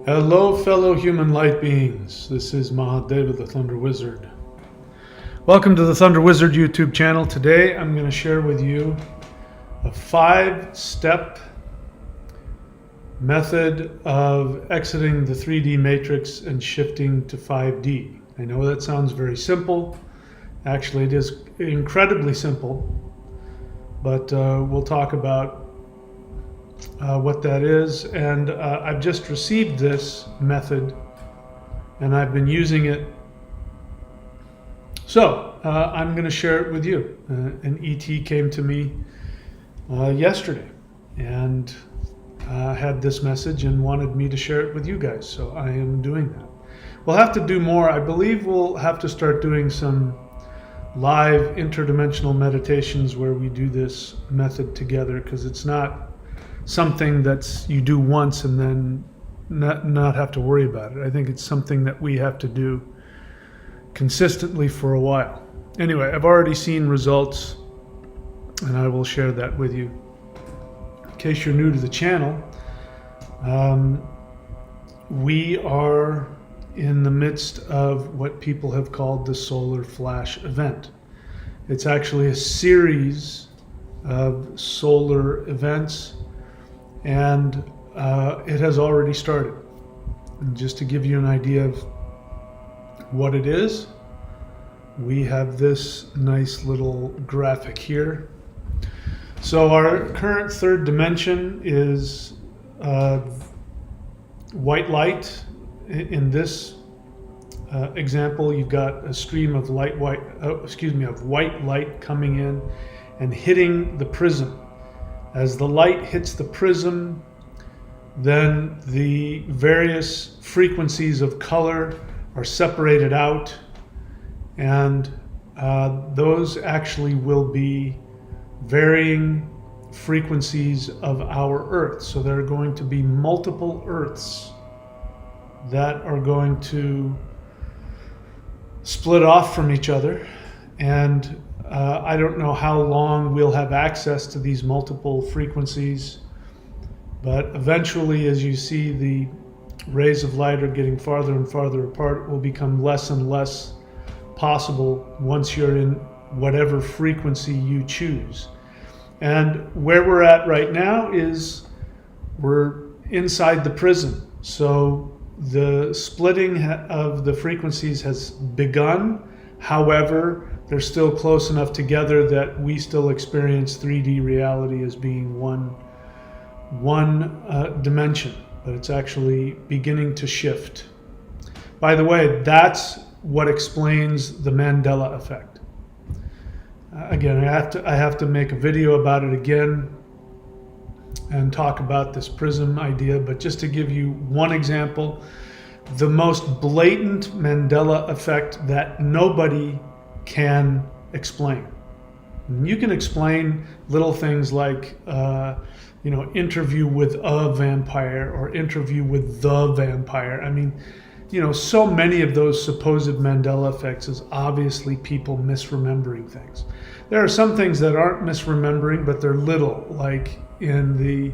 Hello, fellow human light beings. This is Mahadeva, the Thunder Wizard. Welcome to the Thunder Wizard YouTube channel. Today I'm going to share with you a 5-step method of exiting the 3D matrix and shifting to 5D. I know that sounds very simple. Actually, it is incredibly simple, but we'll talk about what that is. And I've just received this method and I've been using it. So I'm going to share it with you. An ET came to me yesterday and had this message and wanted me to share it with you guys. So I am doing that. We'll have to do more. I believe we'll have to start doing some live interdimensional meditations where we do this method together, because it's not something that's you do once and then not have to worry about it. I think it's something that we have to do consistently for a while. Anyway, I've already seen results and I will share that with you. In case you're new to the channel, we are in the midst of what people have called the solar flash event. It's actually a series of solar events, and it has already started. And just to give you an idea of what it is, we have this nice little graphic here. So our current third dimension is white light. In this example, you've got a stream of white light coming in and hitting the prism. As the light hits the prism, then the various frequencies of color are separated out, and those actually will be varying frequencies of our Earth. So there are going to be multiple Earths that are going to split off from each other, and I don't know how long we'll have access to these multiple frequencies, but eventually, as you see the rays of light are getting farther and farther apart, it will become less and less possible once you're in whatever frequency you choose. And where we're at right now is we're inside the prism. So the splitting of the frequencies has begun. However, they're still close enough together that we still experience 3D reality as being one dimension, but it's actually beginning to shift. By the way, that's what explains the Mandela effect. Again, I have to make a video about it again and talk about this prism idea, but just to give you one example, the most blatant Mandela effect that nobody can explain. You can explain little things like interview with a vampire or interview with the vampire. I mean, so many of those supposed Mandela effects is obviously people misremembering things. There are some things that aren't misremembering, but they're little, like in the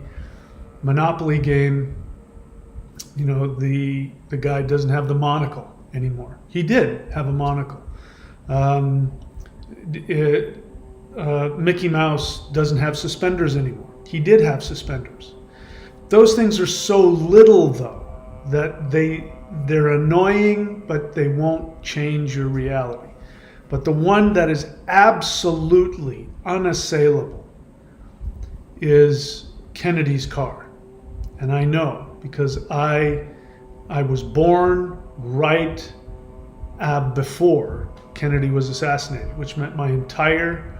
Monopoly game, the guy doesn't have the monocle anymore. He did have a monocle. Mickey Mouse doesn't have suspenders anymore. He did have suspenders. Those things are so little, though, that they're annoying, but they won't change your reality. But the one that is absolutely unassailable is Kennedy's car. And I know, because I was born right before Kennedy was assassinated, which meant my entire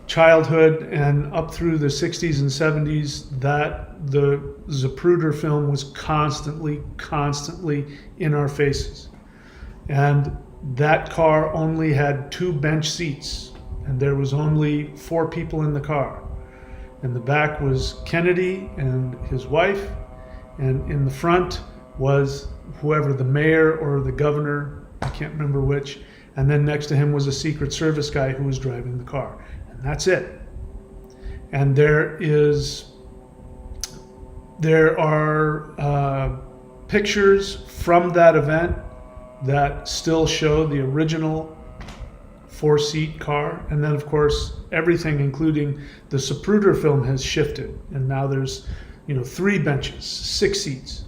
childhood and up through the 60s and 70s, that the Zapruder film was constantly in our faces. And that car only had 2 bench seats, and there was only 4 people in the car. In the back was Kennedy and his wife, and in the front was whoever, the mayor or the governor, I can't remember which, and then next to him was a Secret Service guy who was driving the car. And that's it. And there are pictures from that event that still show the original 4-seat car, and then of course everything including the Zapruder film has shifted, and now there's 3 benches, 6 seats.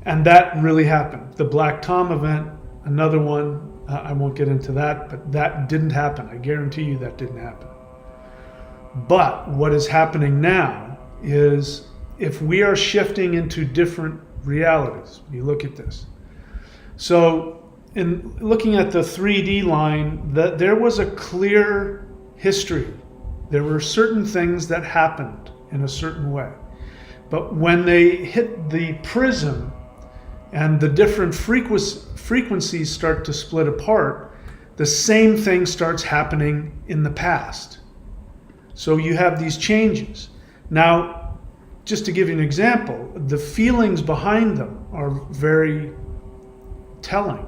And that really happened. The Black Tom event, another one, I won't get into that, but that didn't happen. I guarantee you that didn't happen. But what is happening now is, if we are shifting into different realities, you look at this. So in looking at the 3D line, there was a clear history. There were certain things that happened in a certain way. But when they hit the prism and the different frequencies start to split apart, the same thing starts happening in the past. So you have these changes. Now, just to give you an example, the feelings behind them are very telling.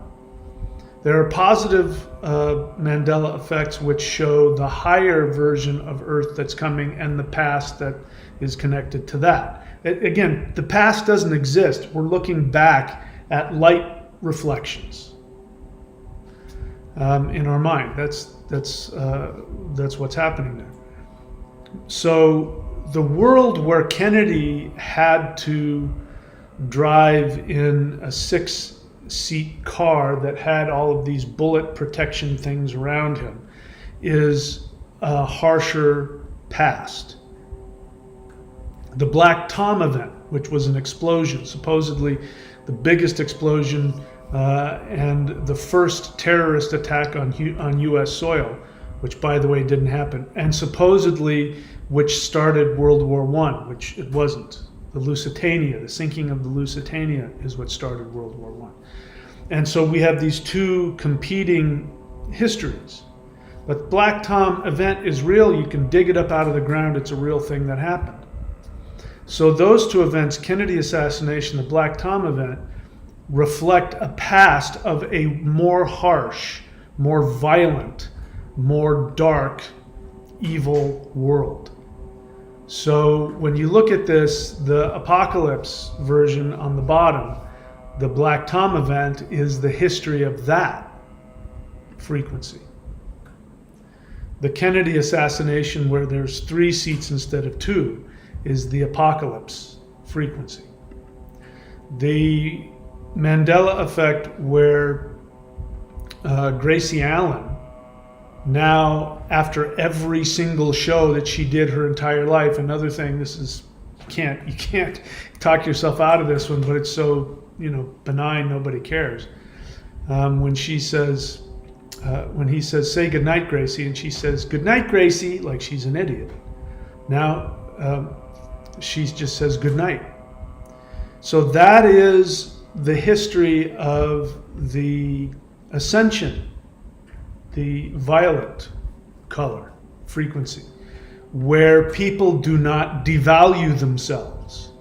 There are positive Mandela effects which show the higher version of Earth that's coming and the past that is connected to that. Again, the past doesn't exist. We're looking back at light reflections in our mind. That's what's happening there. So the world where Kennedy had to drive in a 6-seat car that had all of these bullet protection things around him is a harsher past. The Black Tom event, which was an explosion, supposedly the biggest explosion and the first terrorist attack on U.S. soil, which by the way didn't happen, and supposedly which started World War I, which it wasn't. The Lusitania, the sinking of the Lusitania is what started World War I. And so we have these two competing histories. But Black Tom event is real. You can dig it up out of the ground. It's a real thing that happened. So those two events, Kennedy assassination, the Black Tom event, reflect a past of a more harsh, more violent, more dark, evil world. So when you look at this, the apocalypse version on the bottom, the Black Tom event is the history of that frequency. The Kennedy assassination, where there's 3 seats instead of 2, is the apocalypse frequency. The Mandela effect, where Gracie Allen, now after every single show that she did her entire life, another thing, this is, you can't talk yourself out of this one, but it's so benign, nobody cares. When she says, when he says, "Say goodnight, Gracie," and she says, "Goodnight, Gracie," like she's an idiot. Now she just says goodnight. So that is the history of the ascension, the violet color frequency, where people do not devalue themselves.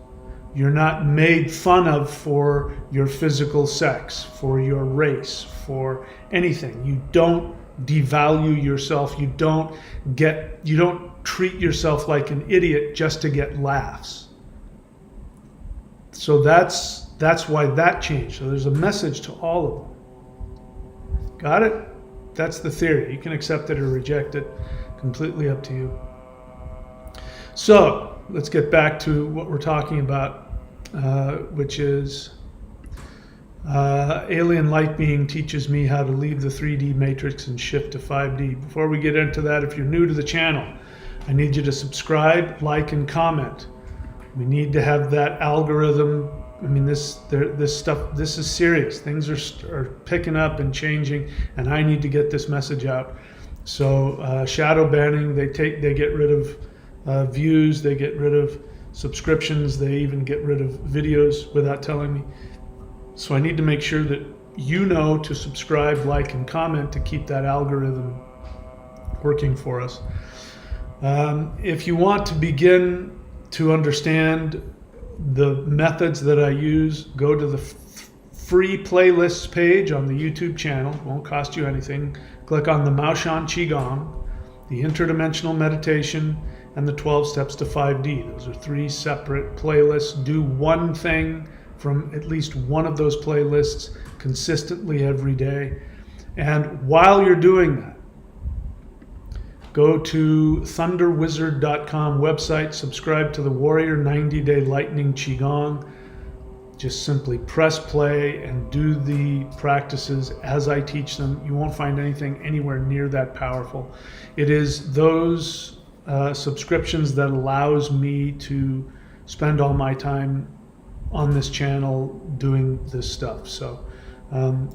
You're not made fun of for your physical sex, for your race, for anything. You don't devalue yourself. You don't treat yourself like an idiot just to get laughs. So that's why that changed. So there's a message to all of them. Got it? That's the theory. You can accept it or reject it. Completely up to you. So let's get back to what we're talking about, which is alien light being teaches me how to leave the 3D matrix and shift to 5D. Before we get into that, if you're new to the channel, I need you to subscribe, like, and comment. We need to have that algorithm. I mean, this stuff, this is serious. Things are picking up and changing, and I need to get this message out. So shadow banning, they get rid of views, they get rid of subscriptions, they even get rid of videos without telling me. So I need to make sure that you know to subscribe, like, and comment to keep that algorithm working for us. If you want to begin to understand the methods that I use, go to the free playlists page on the YouTube channel. It won't cost you anything. Click on the Maoshan Qigong, the interdimensional meditation, and the 12 steps to 5D. Those are 3 separate playlists. Do one thing from at least one of those playlists consistently every day. And while you're doing that, go to thunderwizard.com website, subscribe to the Warrior 90-Day Lightning Qigong. Just simply press play and do the practices as I teach them. You won't find anything anywhere near that powerful. It is those subscriptions that allows me to spend all my time on this channel doing this stuff. So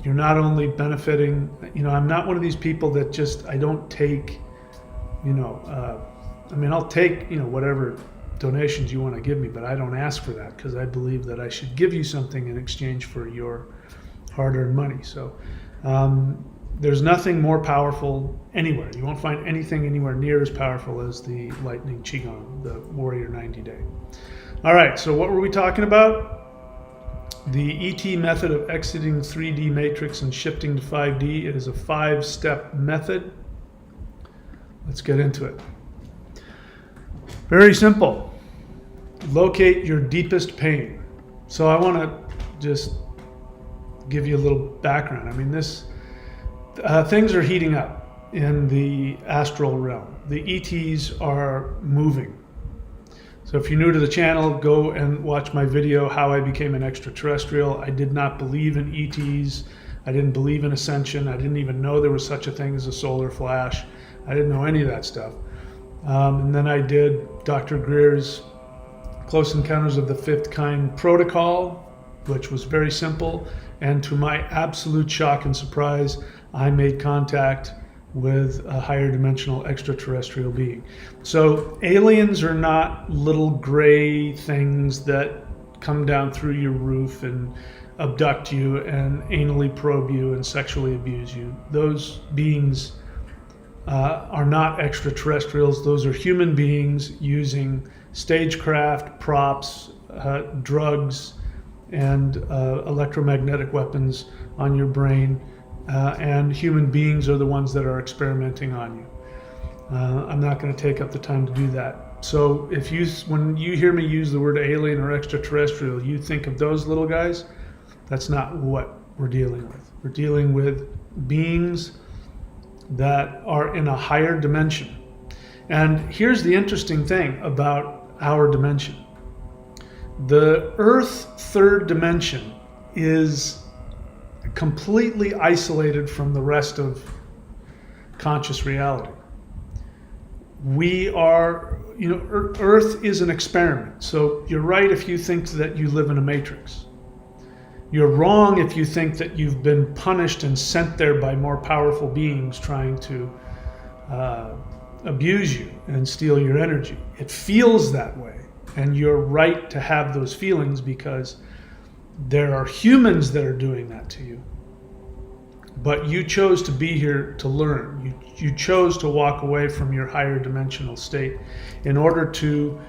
you're not only benefiting, I'm not one of these people that just, I don't take, I'll take, whatever donations you want to give me, but I don't ask for that because I believe that I should give you something in exchange for your hard-earned money. So there's nothing more powerful anywhere. You won't find anything anywhere near as powerful as the Lightning Qigong, the Warrior 90-Day. All right, so what were we talking about? The ET method of exiting 3D matrix and shifting to 5D. It is a 5-step method. Let's get into it. Very simple. Locate your deepest pain. So I want to just give you a little background. Things are heating up in the astral realm. The ETs are moving. So if you're new to the channel, go and watch my video, How I Became an Extraterrestrial. I did not believe in ETs. I didn't believe in ascension. I didn't even know there was such a thing as a solar flash. I didn't know any of that stuff. And then I did Dr. Greer's Close Encounters of the Fifth Kind protocol, which was very simple. And to my absolute shock and surprise, I made contact with a higher dimensional extraterrestrial being. So aliens are not little gray things that come down through your roof and abduct you and anally probe you and sexually abuse you. Those beings are not extraterrestrials. Those are human beings using stagecraft, props, drugs, and electromagnetic weapons on your brain. And human beings are the ones that are experimenting on you. I'm not going to take up the time to do that. So when you hear me use the word alien or extraterrestrial, you think of those little guys. That's not what we're dealing with. We're dealing with beings that are in a higher dimension. And here's the interesting thing about our dimension. The Earth third dimension is completely isolated from the rest of conscious reality. We are, Earth is an experiment. So you're right if you think that you live in a matrix. You're wrong if you think that you've been punished and sent there by more powerful beings trying to abuse you and steal your energy. It feels that way, and you're right to have those feelings because there are humans that are doing that to you. But you chose to be here to learn. You chose to walk away from your higher dimensional state in order to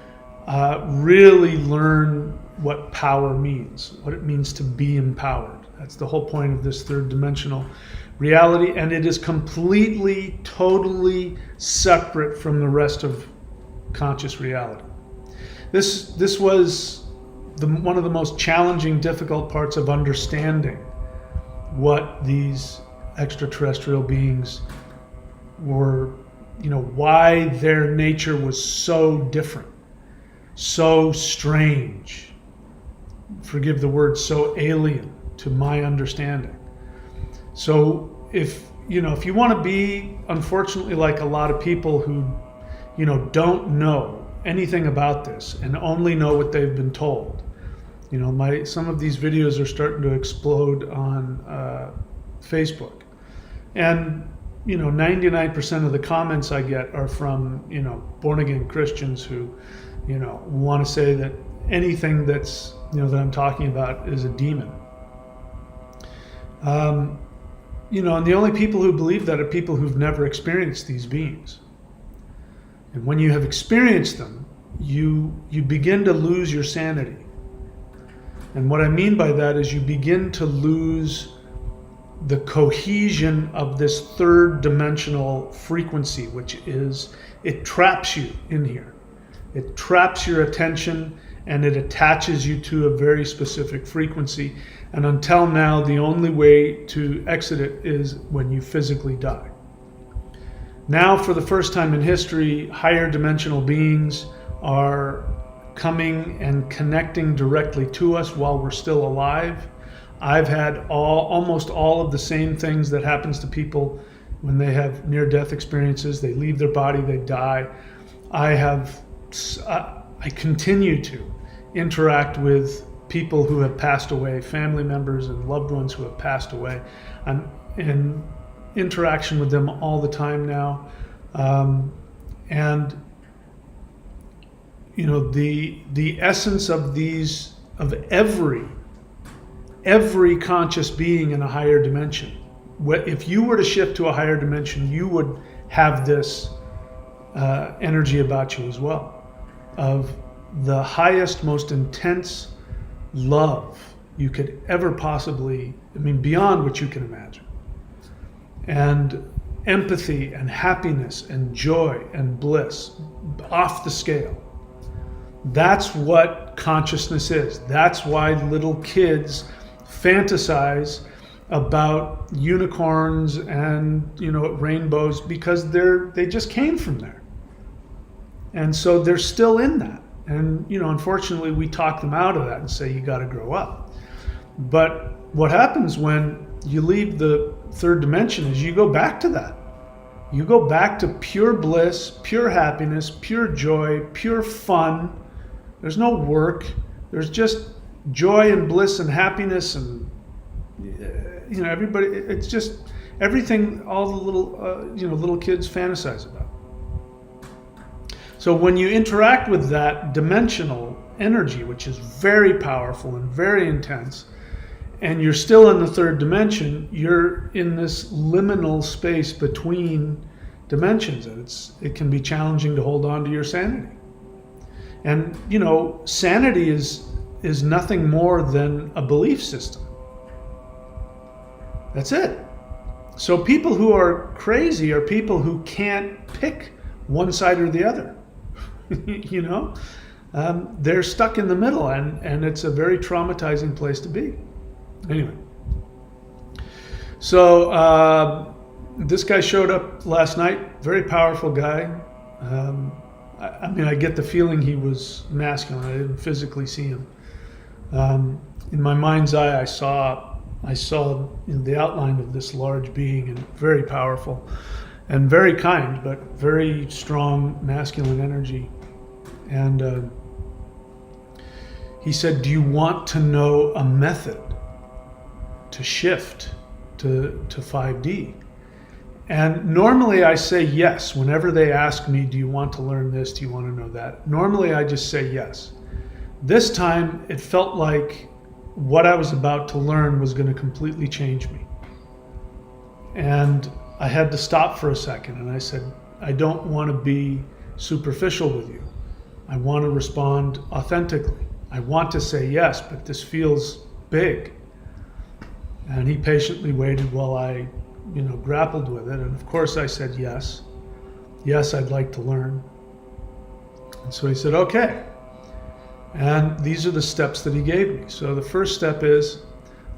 really learn what power means, what it means to be empowered. That's the whole point of this third dimensional reality, and it is completely, totally separate from the rest of conscious reality. This was one of the most challenging, difficult parts of understanding what these extraterrestrial beings were, why their nature was so different, so strange. Forgive the word, so alien to my understanding. So if you want to be, unfortunately, like a lot of people who, don't know anything about this and only know what they've been told. Some of these videos are starting to explode on Facebook. And, 99% of the comments I get are from, born-again Christians who, want to say that anything that's, that I'm talking about is a demon. And the only people who believe that are people who've never experienced these beings. And when you have experienced them, you begin to lose your sanity. And what I mean by that is you begin to lose the cohesion of this third dimensional frequency, which is, it traps you in here. It traps your attention and it attaches you to a very specific frequency. And until now, the only way to exit it is when you physically die. Now, for the first time in history, higher dimensional beings are coming and connecting directly to us while we're still alive. I've had almost all of the same things that happens to people when they have near-death experiences. They leave their body, they die. I continue to interact with people who have passed away, family members and loved ones who have passed away. I'm in interaction with them all the time now. And you know, the essence of every conscious being in a higher dimension. If you were to shift to a higher dimension, you would have this energy about you as well, of the highest, most intense love you could ever possibly, beyond what you can imagine. And empathy and happiness and joy and bliss off the scale. That's what consciousness is. That's why little kids fantasize about unicorns and rainbows, because they just came from there. And so they're still in that. And unfortunately we talk them out of that and say you got to grow up. But what happens when you leave the third dimension is you go back to that. You go back to pure bliss, pure happiness, pure joy, pure fun. There's no work. There's just joy and bliss and happiness, and everybody. It's just everything all the little kids fantasize about. So when you interact with that dimensional energy, which is very powerful and very intense, and you're still in the third dimension, you're in this liminal space between dimensions, and it can be challenging to hold on to your sanity. And sanity is nothing more than a belief system. That's it. So people who are crazy are people who can't pick one side or the other. They're stuck in the middle, and it's a very traumatizing place to be. Anyway, so this guy showed up last night, very powerful guy. I get the feeling he was masculine. I didn't physically see him. In my mind's eye, I saw the outline of this large being, and very powerful and very kind, but very strong masculine energy. And he said, "Do you want to know a method to shift to 5D?" And normally I say yes. Whenever they ask me, do you want to learn this? Do you want to know that? Normally I just say yes. This time it felt like what I was about to learn was going to completely change me. And I had to stop for a second, and I said, I don't want to be superficial with you. I want to respond authentically. I want to say yes, but this feels big. And he patiently waited while I grappled with it. And of course I said yes. Yes, I'd like to learn. And so he said, okay. And these are the steps that he gave me. So the first step is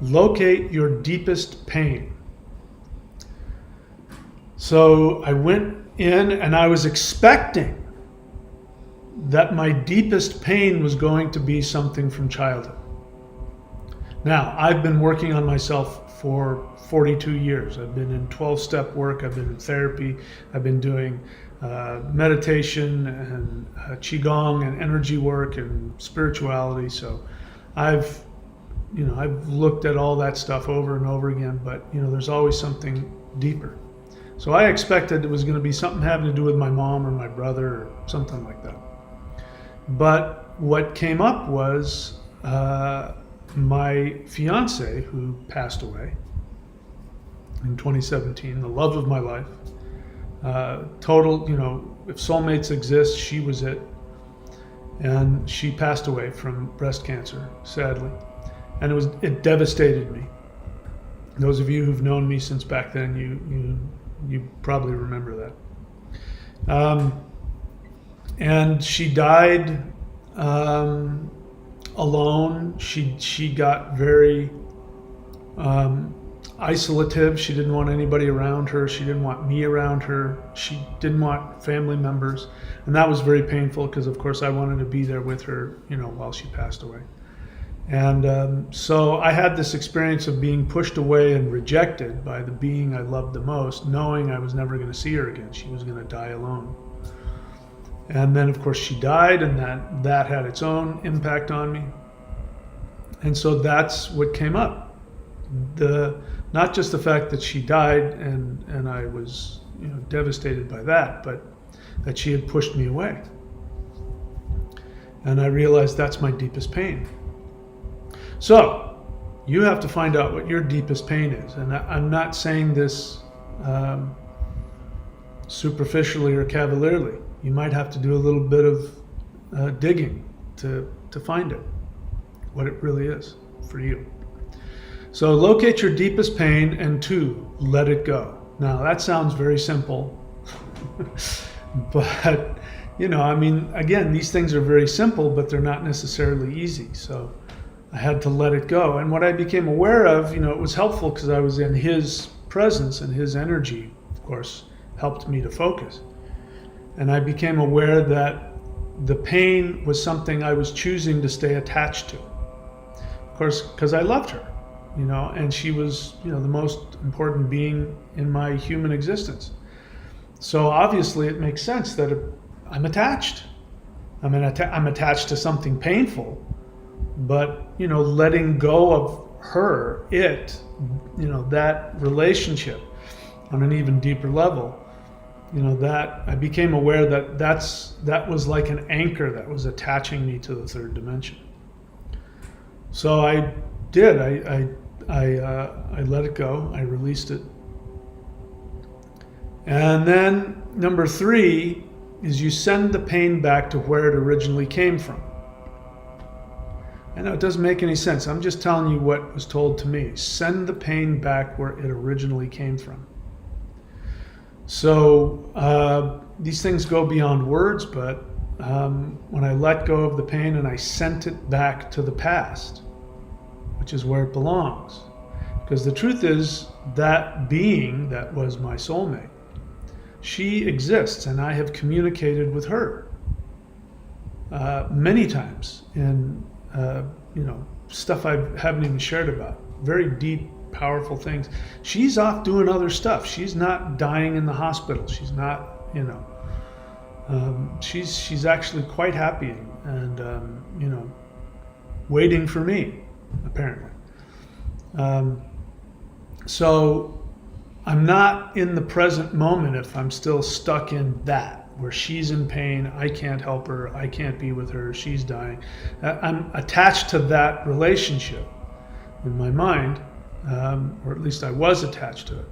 locate your deepest pain. So I went in and I was expecting that my deepest pain was going to be something from childhood. Now, I've been working on myself for 42 years. I've been in 12-step work, I've been in therapy, I've been doing meditation and qigong and energy work and spirituality. So I've looked at all that stuff over and over again, but there's always something deeper. So I expected it was going to be something having to do with my mom or my brother or something like that. But what came up was my fiance, who passed away in 2017, the love of my life. Total, if soulmates exist, she was it. And she passed away from breast cancer, sadly. And it devastated me. Those of you who've known me since back then, you probably remember that. And she died alone. She got very isolative. She didn't want anybody around her. She didn't want me around her. She didn't want family members. And that was very painful because, of course, I wanted to be there with her, while she passed away. And so I had this experience of being pushed away and rejected by the being I loved the most, knowing I was never going to see her again. She was going to die alone. And then, of course, she died, and that had its own impact on me. And so that's what came up. Not just the fact that she died, and I was devastated by that, but that she had pushed me away. And I realized that's my deepest pain. So you have to find out what your deepest pain is. And I'm not saying this superficially or cavalierly. You might have to do a little bit of digging to find it, what it really is for you. So locate your deepest pain, and 2, let it go. Now that sounds very simple, but again, these things are very simple, but they're not necessarily easy. So I had to let it go. And what I became aware of, it was helpful because I was in his presence, and his energy, of course, helped me to focus. And I became aware that the pain was something I was choosing to stay attached to. Of course, because I loved her, and she was, the most important being in my human existence. So obviously it makes sense that I'm attached. I'm attached to something painful, but, letting go of her, that relationship on an even deeper level, that I became aware that was like an anchor that was attaching me to the third dimension. So I did. I let it go. I released it. And then number 3 is you send the pain back to where it originally came from. I know it doesn't make any sense. I'm just telling you what was told to me. Send the pain back where it originally came from. So these things go beyond words, but when I let go of the pain and I sent it back to the past, which is where it belongs. Because the truth is, that being that was my soulmate, she exists, and I have communicated with her many times in stuff I haven't even shared about, very deep, powerful things. She's off doing other stuff. She's not dying in the hospital. She's not, she's actually quite happy and waiting for me, apparently. So I'm not in the present moment if I'm still stuck in that, where she's in pain, I can't help her, I can't be with her, she's dying. I'm attached to that relationship in my mind, or at least I was attached to it.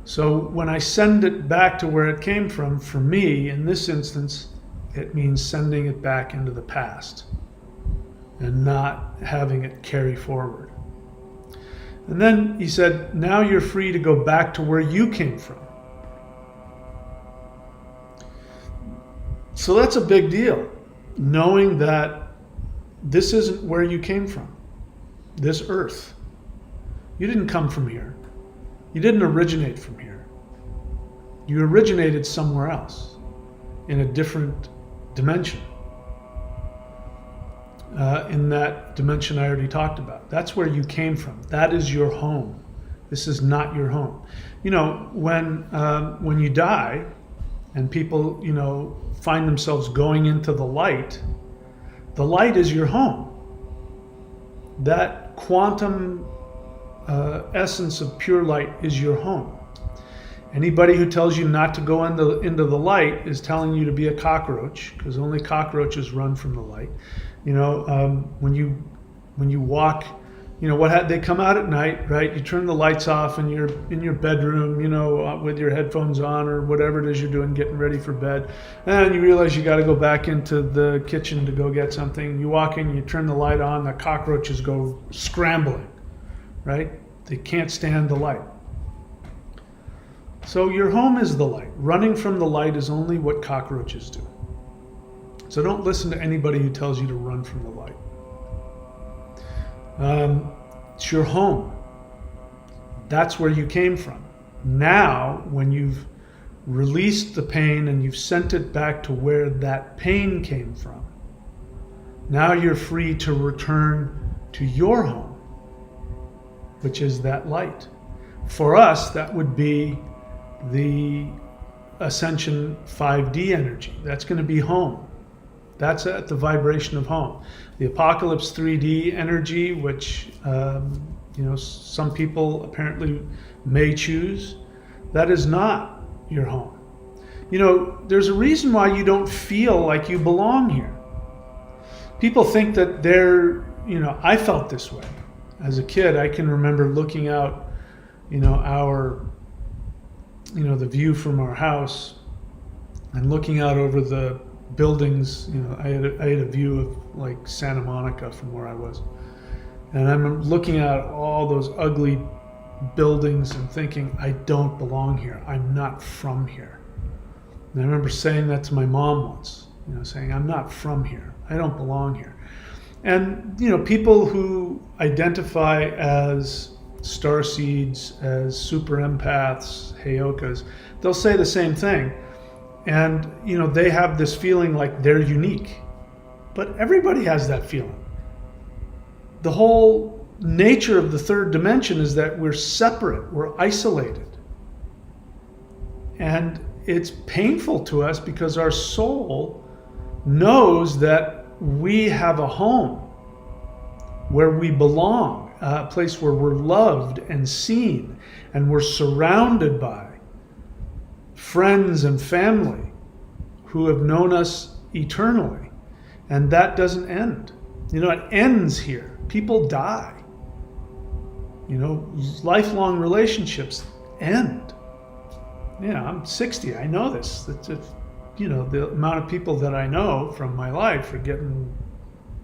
So when I send it back to where it came from, for me, in this instance, it means sending it back into the past and not having it carry forward. And then he said, now you're free to go back to where you came from. So that's a big deal, knowing that this isn't where you came from, this earth. You didn't come from here. You didn't originate from here. You originated somewhere else, in a different dimension. In that dimension I already talked about. That's where you came from. That is your home. This is not your home. When you die and people, find themselves going into the light is your home. That quantum essence of pure light is your home. Anybody who tells you not to go into the light is telling you to be a cockroach, because only cockroaches run from the light. When you walk, they come out at night, right? You turn the lights off and you're in your bedroom, with your headphones on or whatever it is you're doing, getting ready for bed. And you realize you got to go back into the kitchen to go get something. You walk in, you turn the light on, the cockroaches go scrambling, right? They can't stand the light. So your home is the light. Running from the light is only what cockroaches do. So don't listen to anybody who tells you to run from the light. It's your home. That's where you came from. Now, when you've released the pain and you've sent it back to where that pain came from, now you're free to return to your home, which is that light. For us, that would be the Ascension 5D energy. That's going to be home. That's at the vibration of home. The Apocalypse 3D energy, which some people apparently may choose, that is not your home. There's a reason why you don't feel like you belong here. People think that I felt this way. As a kid, I can remember looking out, the view from our house and looking out over the buildings. I had a view of like Santa Monica from where I was. And I'm looking at all those ugly buildings and thinking, I don't belong here. I'm not from here. And I remember saying that to my mom once, saying, I'm not from here. I don't belong here. And, people who identify as starseeds, as super empaths, heyokas, they'll say the same thing. And, they have this feeling like they're unique. But everybody has that feeling. The whole nature of the third dimension is that we're separate, we're isolated. And it's painful to us because our soul knows that we have a home where we belong, a place where we're loved and seen, and we're surrounded by friends and family who have known us eternally. And that doesn't end. It ends here. People die. Lifelong relationships end. I'm 60. I know this. The amount of people that I know from my life are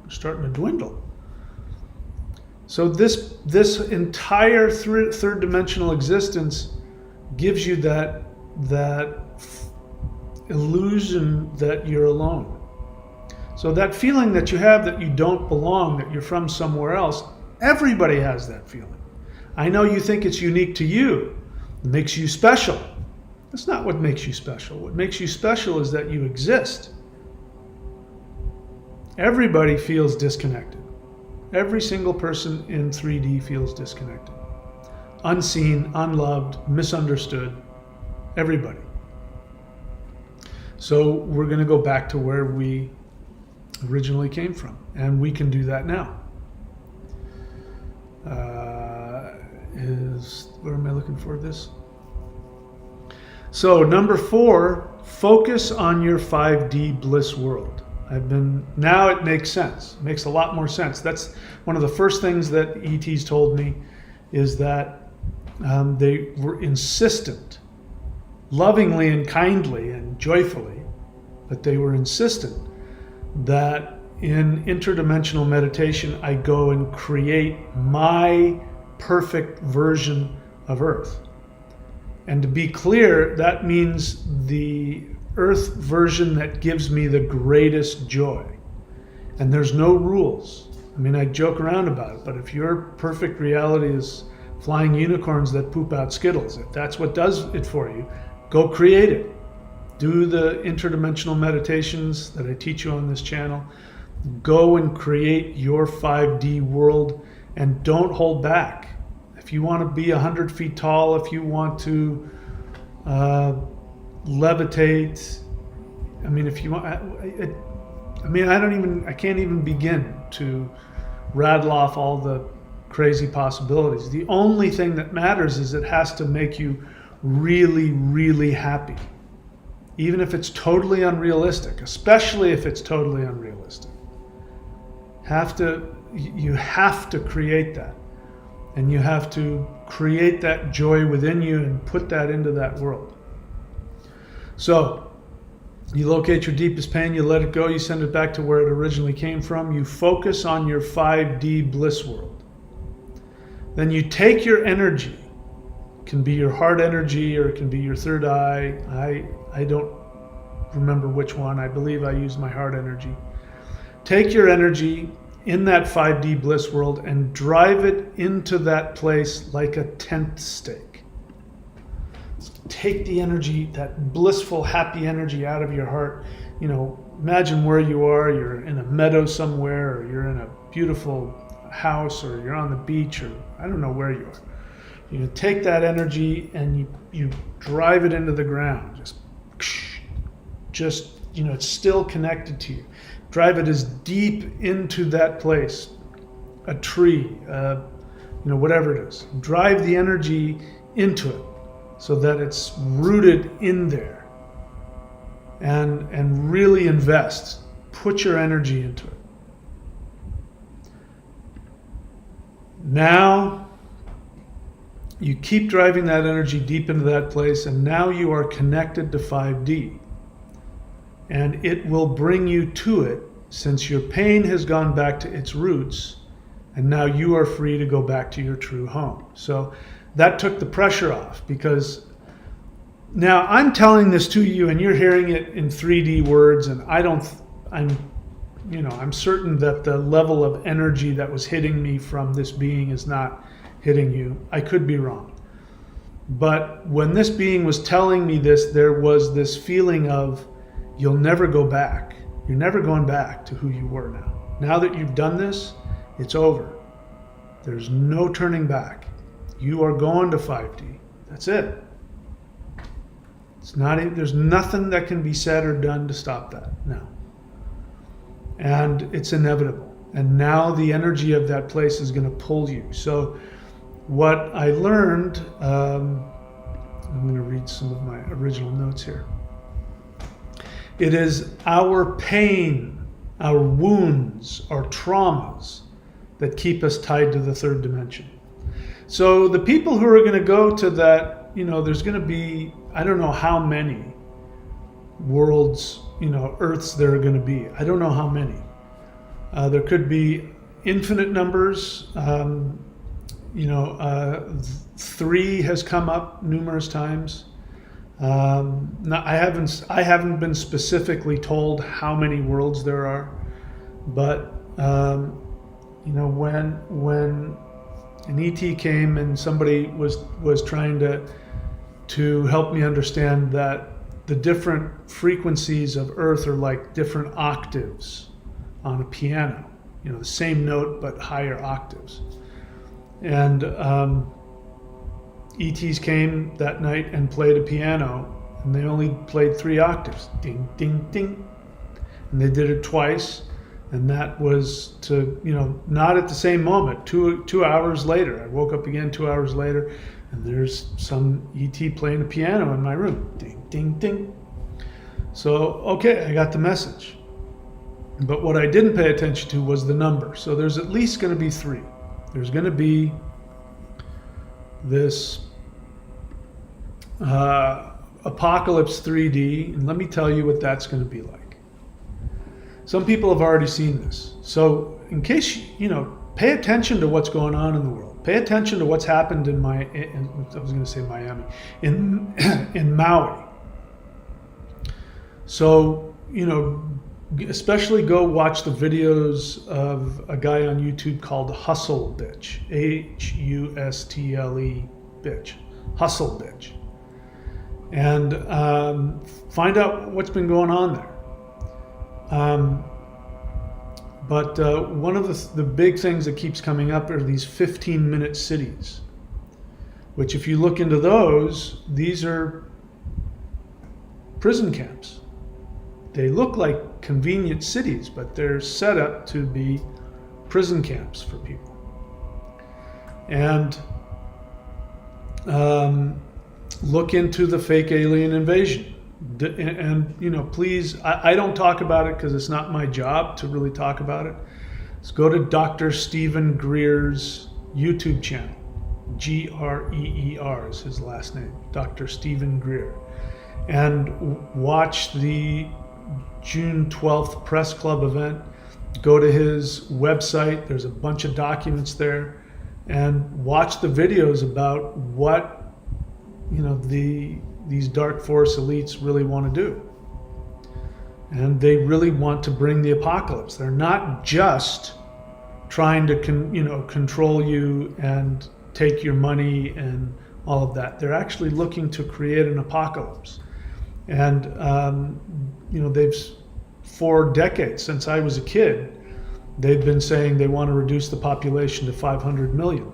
starting to dwindle. So this entire third dimensional existence gives you that illusion that you're alone. So that feeling that you have that you don't belong, that you're from somewhere else, everybody has that feeling. I know you think it's unique to you. It makes you special. That's not what makes you special. What makes you special is that you exist. Everybody feels disconnected. Every single person in 3D feels disconnected. Unseen, unloved, misunderstood. Everybody. So we're going to go back to where we originally came from, and we can do that now. Where am I looking for this? So number 4, focus on your 5D bliss world. Now it makes sense. It makes a lot more sense. That's one of the first things that ETs told me, is that they were insistent, lovingly and kindly and joyfully, but they were insistent that in interdimensional meditation, I go and create my perfect version of Earth. And to be clear, that means the Earth version that gives me the greatest joy. And there's no rules. I joke around about it, but if your perfect reality is flying unicorns that poop out Skittles, if that's what does it for you, go create it. Do the interdimensional meditations that I teach you on this channel. Go and create your 5D world, and don't hold back. If you want to be 100 feet tall, if you want to levitate, if you want, I can't even begin to rattle off all the crazy possibilities. The only thing that matters is it has to make you really, really happy. Even if it's totally unrealistic, especially if it's totally unrealistic. You have to create that. And you have to create that joy within you and put that into that world. So, you locate your deepest pain, you let it go, you send it back to where it originally came from, you focus on your 5D bliss world. Then you take your energy, it can be your heart energy or it can be your third eye, I don't remember which one, I believe I use my heart energy. Take your energy in that 5D bliss world and drive it into that place like a tent stake. Take the energy, that blissful, happy energy out of your heart. Imagine where you are. You're in a meadow somewhere, or you're in a beautiful house, or you're on the beach, or I don't know where you are. You take that energy and you drive it into the ground. Just it's still connected to you. Drive it as deep into that place, a tree, whatever it is. Drive the energy into it so that it's rooted in there, and really invest. Put your energy into it. Now, you keep driving that energy deep into that place, and now you are connected to 5D. And it will bring you to it, since your pain has gone back to its roots, and now you are free to go back to your true home. So that took the pressure off, because now I'm telling this to you and you're hearing it in 3D words, and I'm certain that the level of energy that was hitting me from this being is not hitting you. I could be wrong. But when this being was telling me this, there was this feeling of, you'll never go back. You're never going back to who you were now. Now that you've done this, it's over. There's no turning back. You are going to 5D. That's it. There's nothing that can be said or done to stop that now. And it's inevitable. And now the energy of that place is going to pull you. So what I learned, I'm going to read some of my original notes here. It is our pain, our wounds, our traumas that keep us tied to the third dimension. So the people who are going to go to that, there's going to be, I don't know how many worlds, Earths there are going to be. I don't know how many. There could be infinite numbers. 3 has come up numerous times. I haven't been specifically told how many worlds there are, but when an ET came and somebody was trying to help me understand that the different frequencies of Earth are like different octaves on a piano, the same note but higher octaves. And ETs came that night and played a piano, and they only played 3 octaves, ding, ding, ding. And they did it twice, and that was to, not at the same moment. 2 hours later, I woke up again 2 hours later, and there's some ET playing a piano in my room, ding, ding, ding. So, okay, I got the message. But what I didn't pay attention to was the number. So there's at least going to be 3. There's going to be this Apocalypse 3D, and let me tell you what that's going to be like. Some people have already seen this. So in case, pay attention to what's going on in the world. Pay attention to what's happened in Miami, in Maui. So, especially go watch the videos of a guy on YouTube called Hustle Bitch, Hustle Bitch, Hustle Bitch, and find out what's been going on there. But one of the big things that keeps coming up are these 15-minute cities, which if you look into those, these are prison camps. They look like convenient cities, but they're set up to be prison camps for people. And look into the fake alien invasion. And please, I don't talk about it because it's not my job to really talk about it. Let's go to Dr. Stephen Greer's YouTube channel. Greer is his last name, Dr. Stephen Greer. And watch the June 12th Press Club event. Go to his website. There's a bunch of documents there. And watch the videos about what these dark force elites really want to do. And they really want to bring the apocalypse. They're not just trying to control you and take your money and all of that. They're actually looking to create an apocalypse. And they've, for decades, since I was a kid, they've been saying they want to reduce the population to 500 million.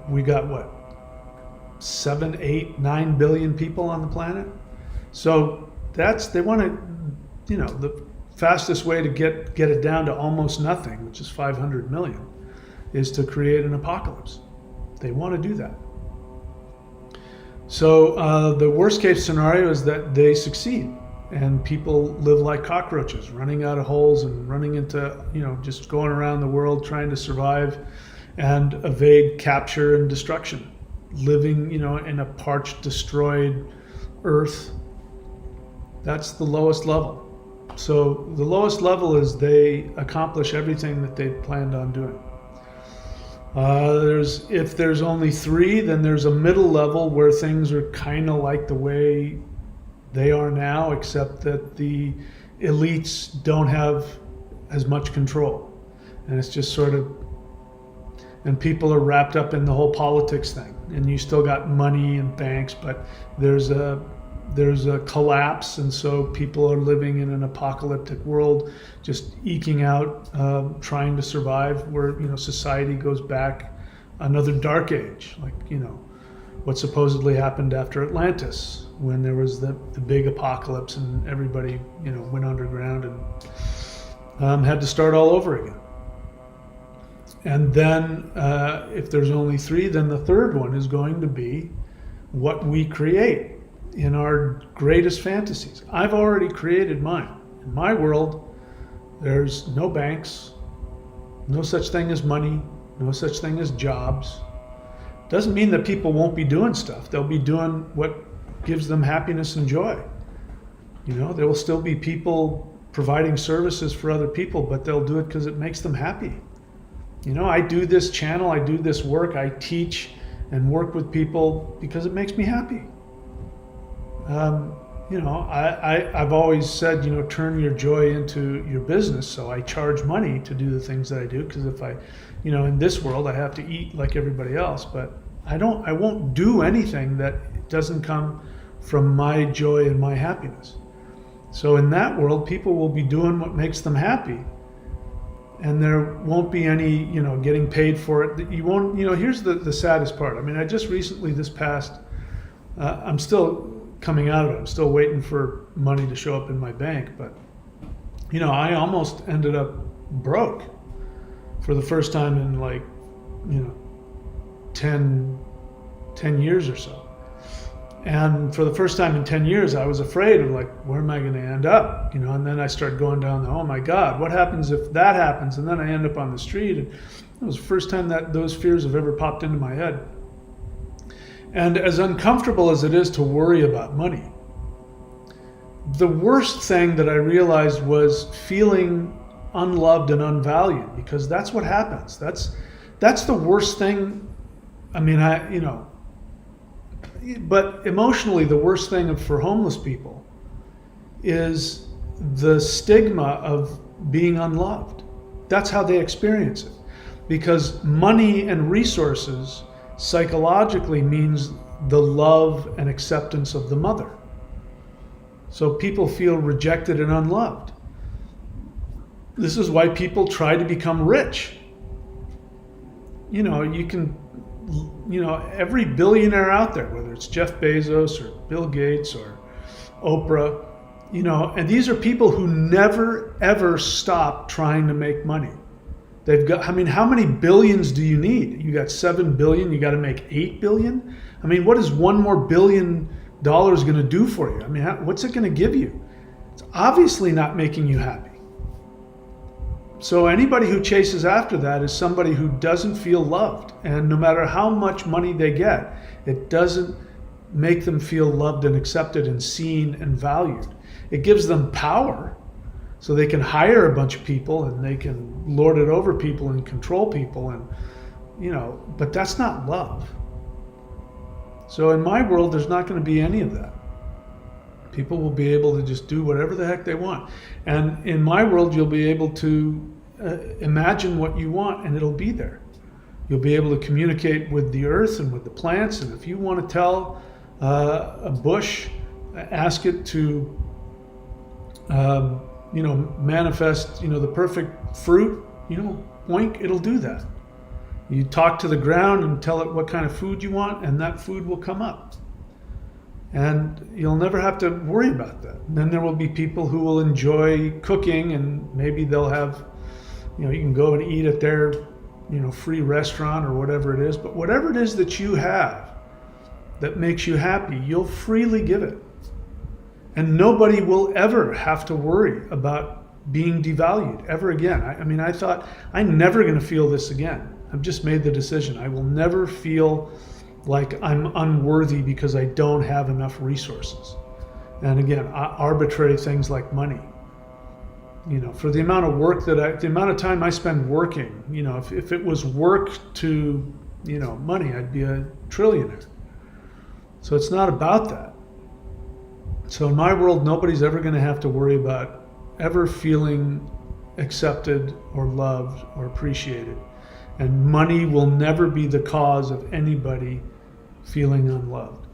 We got what, 7, 8, 9 billion people on the planet? So they want to, the fastest way to get it down to almost nothing, which is 500 million, is to create an apocalypse. They want to do that. So the worst case scenario is that they succeed and people live like cockroaches, running out of holes and running into, just going around the world trying to survive and evade capture and destruction, living, in a parched, destroyed earth. That's the lowest level. So the lowest level is they accomplish everything that they planned on doing. If there's only 3, then there's a middle level where things are kind of like the way they are now, except that the elites don't have as much control. And it's just sort of, and people are wrapped up in the whole politics thing. And you still got money and banks, but there's a collapse, and so people are living in an apocalyptic world, just eking out, trying to survive, where society goes back another dark age, like what supposedly happened after Atlantis, when there was the big apocalypse and everybody went underground and had to start all over again. And then if there's only 3, then the third one is going to be what we create in our greatest fantasies. I've already created mine. In my world, there's no banks, no such thing as money, no such thing as jobs. Doesn't mean that people won't be doing stuff. They'll be doing what gives them happiness and joy. There will still be people providing services for other people, but they'll do it because it makes them happy. I do this channel, I do this work, I teach and work with people because it makes me happy. I've always said, turn your joy into your business. So I charge money to do the things that I do, because if I, in this world, I have to eat like everybody else, but I won't do anything that doesn't come from my joy and my happiness. So in that world, people will be doing what makes them happy, and there won't be any, getting paid for it. You won't, here's the saddest part. I mean, I just recently, this past, I'm still coming out of it. I'm still waiting for money to show up in my bank, but I almost ended up broke for the first time in 10 years or so. And for the first time in 10 years, I was afraid of where am I going to end up? And then I started going down oh my God, what happens if that happens? And then I end up on the street. And it was the first time that those fears have ever popped into my head. And as uncomfortable as it is to worry about money, the worst thing that I realized was feeling unloved and unvalued, because that's what happens. That's the worst thing. I mean, but emotionally, the worst thing for homeless people is the stigma of being unloved. That's how they experience it, because money and resources psychologically means the love and acceptance of the mother. So people feel rejected and unloved. This is why people try to become rich. Every billionaire out there, whether it's Jeff Bezos or Bill Gates or Oprah, and these are people who never ever stop trying to make money. They've got, how many billions do you need? You got 7 billion, you got to make 8 billion? What is $1 more billion going to do for you? What's it going to give you? It's obviously not making you happy. So anybody who chases after that is somebody who doesn't feel loved. And no matter how much money they get, it doesn't make them feel loved and accepted and seen and valued. It gives them power, so they can hire a bunch of people and they can lord it over people and control people, and but that's not love. So in my world, there's not going to be any of that. People will be able to just do whatever the heck they want. And in my world, you'll be able to imagine what you want and it'll be there. You'll be able to communicate with the earth and with the plants. And if you want to tell a bush, ask it to, manifest, the perfect fruit, boink, it'll do that. You talk to the ground and tell it what kind of food you want, and that food will come up. And you'll never have to worry about that. And then there will be people who will enjoy cooking, and maybe they'll have, you can go and eat at their, free restaurant or whatever it is. But whatever it is that you have that makes you happy, you'll freely give it. And nobody will ever have to worry about being devalued ever again. I thought, I'm never going to feel this again. I've just made the decision. I will never feel like I'm unworthy because I don't have enough resources. And again, arbitrary things like money. For the amount of work the amount of time I spend working, if it was work to, money, I'd be a trillionaire. So it's not about that. So in my world, nobody's ever going to have to worry about ever feeling accepted or loved or appreciated. And money will never be the cause of anybody feeling unloved.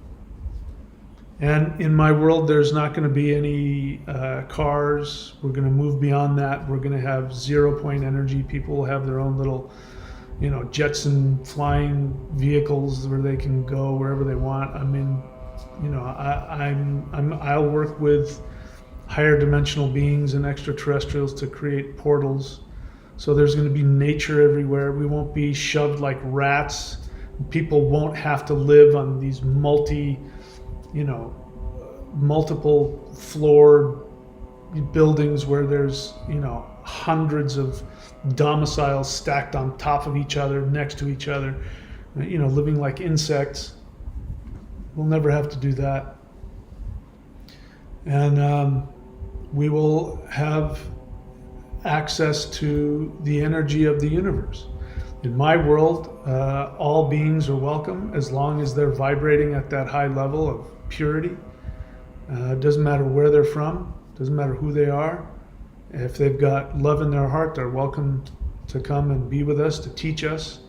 And in my world, there's not going to be any cars. We're going to move beyond that. We're going to have 0-point energy. People will have their own little, jets and flying vehicles where they can go wherever they want. I'll work with higher dimensional beings and extraterrestrials to create portals. So there's going to be nature everywhere. We won't be shoved like rats. People won't have to live on these multiple floor buildings where there's, hundreds of domiciles stacked on top of each other, next to each other, living like insects. We'll never have to do that. And we will have access to the energy of the universe. In my world, all beings are welcome as long as they're vibrating at that high level of purity. It doesn't matter where they're from, doesn't matter who they are. If they've got love in their heart, they're welcome to come and be with us, to teach us,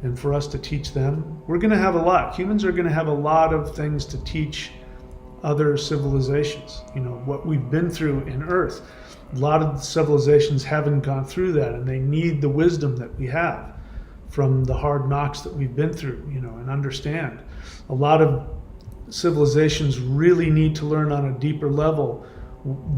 and for us to teach them. We're going to have a lot. Humans are going to have a lot of things to teach other civilizations. What we've been through in Earth. A lot of civilizations haven't gone through that, and they need the wisdom that we have from the hard knocks that we've been through, and understand. A lot of civilizations really need to learn on a deeper level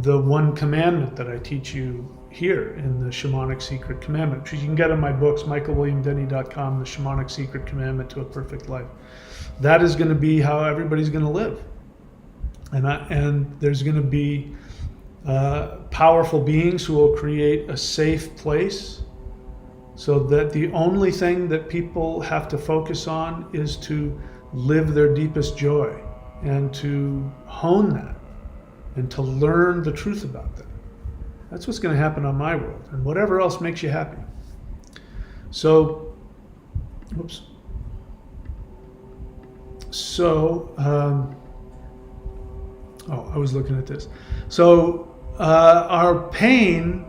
the one commandment that I teach you here in the Shamanic Secret Commandment, which you can get in my books, michaelwilliamdenny.com, The Shamanic Secret Commandment to a Perfect Life. That is going to be how everybody's going to live. And there's going to be powerful beings who will create a safe place so that the only thing that people have to focus on is to live their deepest joy and to hone that and to learn the truth about that. That's what's going to happen on my world, and whatever else makes you happy. So, I was looking at this. So our pain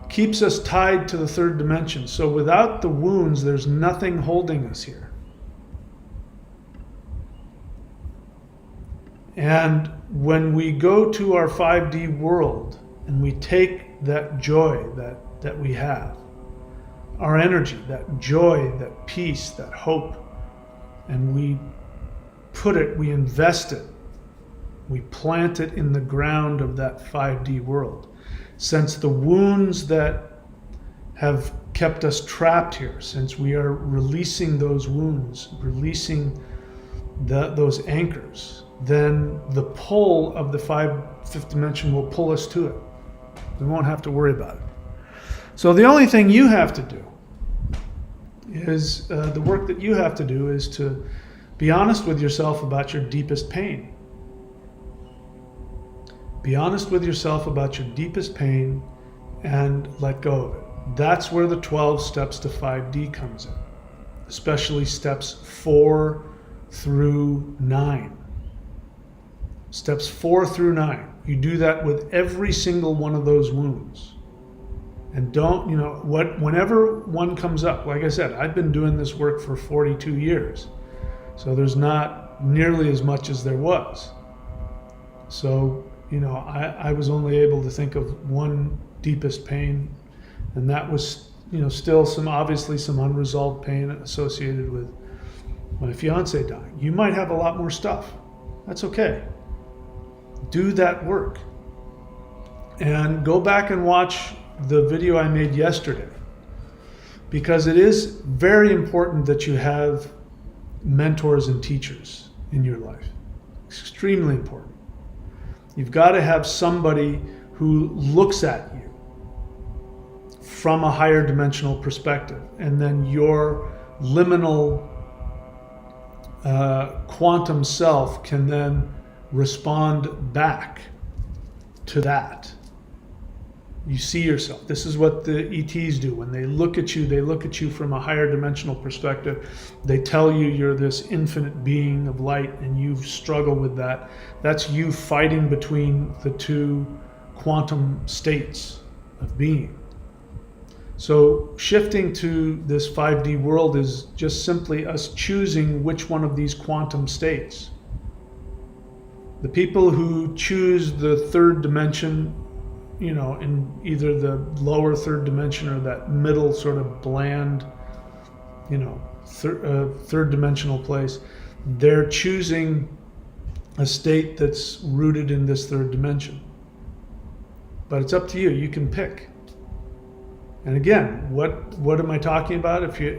keeps us tied to the third dimension. So without the wounds, there's nothing holding us here. And when we go to our 5D world and we take that joy that we have, our energy, that joy, that peace, that hope, and we invest it, we plant it in the ground of that 5D world. Since the wounds that have kept us trapped here, since we are releasing those wounds, releasing those anchors, then the pull of the fifth dimension will pull us to it. We won't have to worry about it. So the only thing you have to do is, the work that you have to do is to be honest with yourself about your deepest pain. Be honest with yourself about your deepest pain and let go of it. That's where the 12 steps to 5D comes in, especially steps 4 through 9. Steps 4 through 9. You do that with every single one of those wounds. And don't, whenever one comes up, like I said, I've been doing this work for 42 years. So there's not nearly as much as there was. So, I was only able to think of one deepest pain, and that was, still obviously some unresolved pain associated with my fiance dying. You might have a lot more stuff. That's okay. Do that work. And go back and watch the video I made yesterday, because it is very important that you have mentors and teachers in your life. Extremely important. You've got to have somebody who looks at you from a higher dimensional perspective, and then your liminal quantum self can then respond back to that. You see yourself. This is what the ETs do. When they look at you from a higher dimensional perspective. They tell you you're this infinite being of light, and you struggle with that. That's you fighting between the two quantum states of being. So shifting to this 5D world is just simply us choosing which one of these quantum states. The people who choose the third dimension, in either the lower third dimension or that middle sort of bland, third dimensional place, they're choosing a state that's rooted in this third dimension. But it's up to you. You can pick. And again, what am I talking about? If you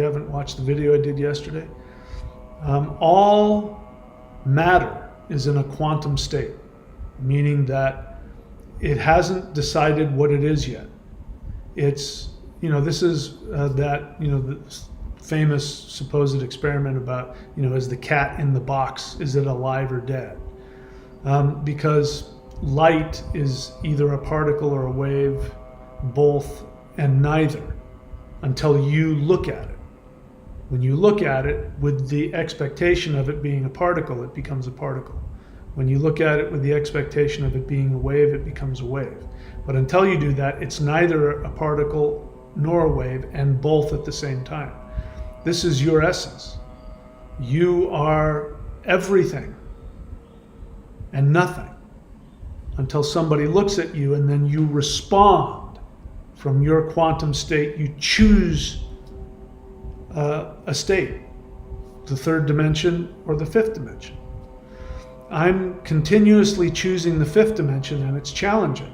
haven't watched the video I did yesterday, all matter is in a quantum state, meaning that it hasn't decided what it is yet. It's, this is the famous supposed experiment about, is the cat in the box, is it alive or dead? Because light is either a particle or a wave, both and neither, until you look at it. When you look at it with the expectation of it being a particle, it becomes a particle. When you look at it with the expectation of it being a wave, it becomes a wave. But until you do that, it's neither a particle nor a wave, and both at the same time. This is your essence. You are everything and nothing until somebody looks at you, and then you respond from your quantum state. You choose a state, the third dimension or the fifth dimension. I'm continuously choosing the fifth dimension, and it's challenging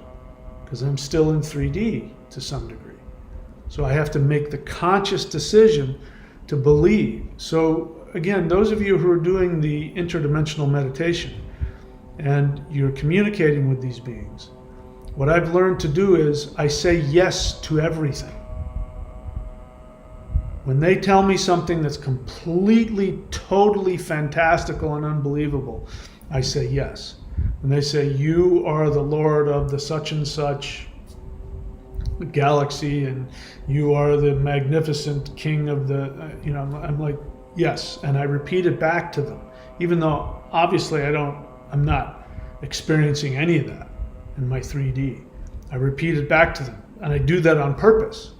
because I'm still in 3D to some degree. So I have to make the conscious decision to believe. So again, those of you who are doing the interdimensional meditation and you're communicating with these beings, what I've learned to do is I say yes to everything. When they tell me something that's completely, totally fantastical and unbelievable, I say yes. When they say, you are the Lord of the such and such galaxy, and you are the magnificent king of the, I'm like, yes. And I repeat it back to them, even though obviously I'm not experiencing any of that in my 3D. I repeat it back to them, and I do that on purpose.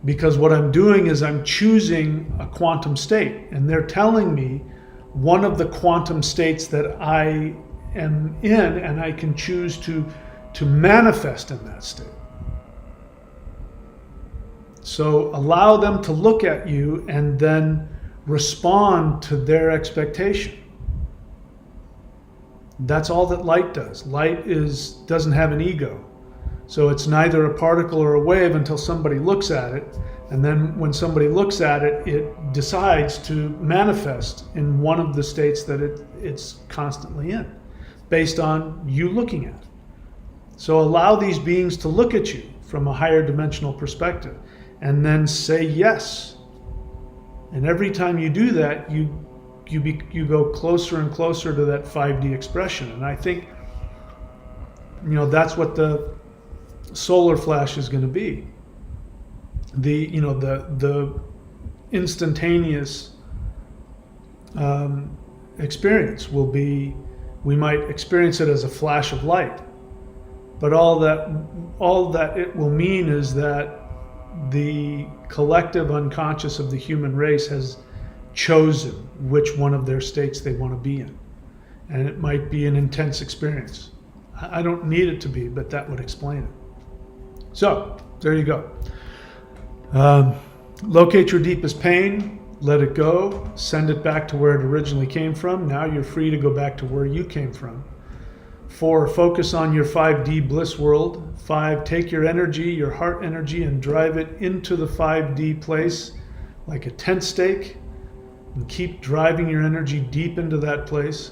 Because what I'm doing is I'm choosing a quantum state, and they're telling me one of the quantum states that I am in, and I can choose to manifest in that state. So allow them to look at you and then respond to their expectation. That's all that light does. Light doesn't have an ego. So it's neither a particle or a wave until somebody looks at it. And then when somebody looks at it, it decides to manifest in one of the states that it's constantly in, based on you looking at it. So allow these beings to look at you from a higher dimensional perspective, and then say yes. And every time you do that, you go closer and closer to that 5D expression. And I think, that's what the solar flash is going to be. The instantaneous experience will be, we might experience it as a flash of light, but all that it will mean is that the collective unconscious of the human race has chosen which one of their states they want to be in. And it might be an intense experience. I don't need it to be, but that would explain it. So, there you go. Locate your deepest pain, let it go, send it back to where it originally came from. Now you're free to go back to where you came from. 4, focus on your 5D bliss world. 5, take your energy, your heart energy, and drive it into the 5D place like a tent stake, and keep driving your energy deep into that place.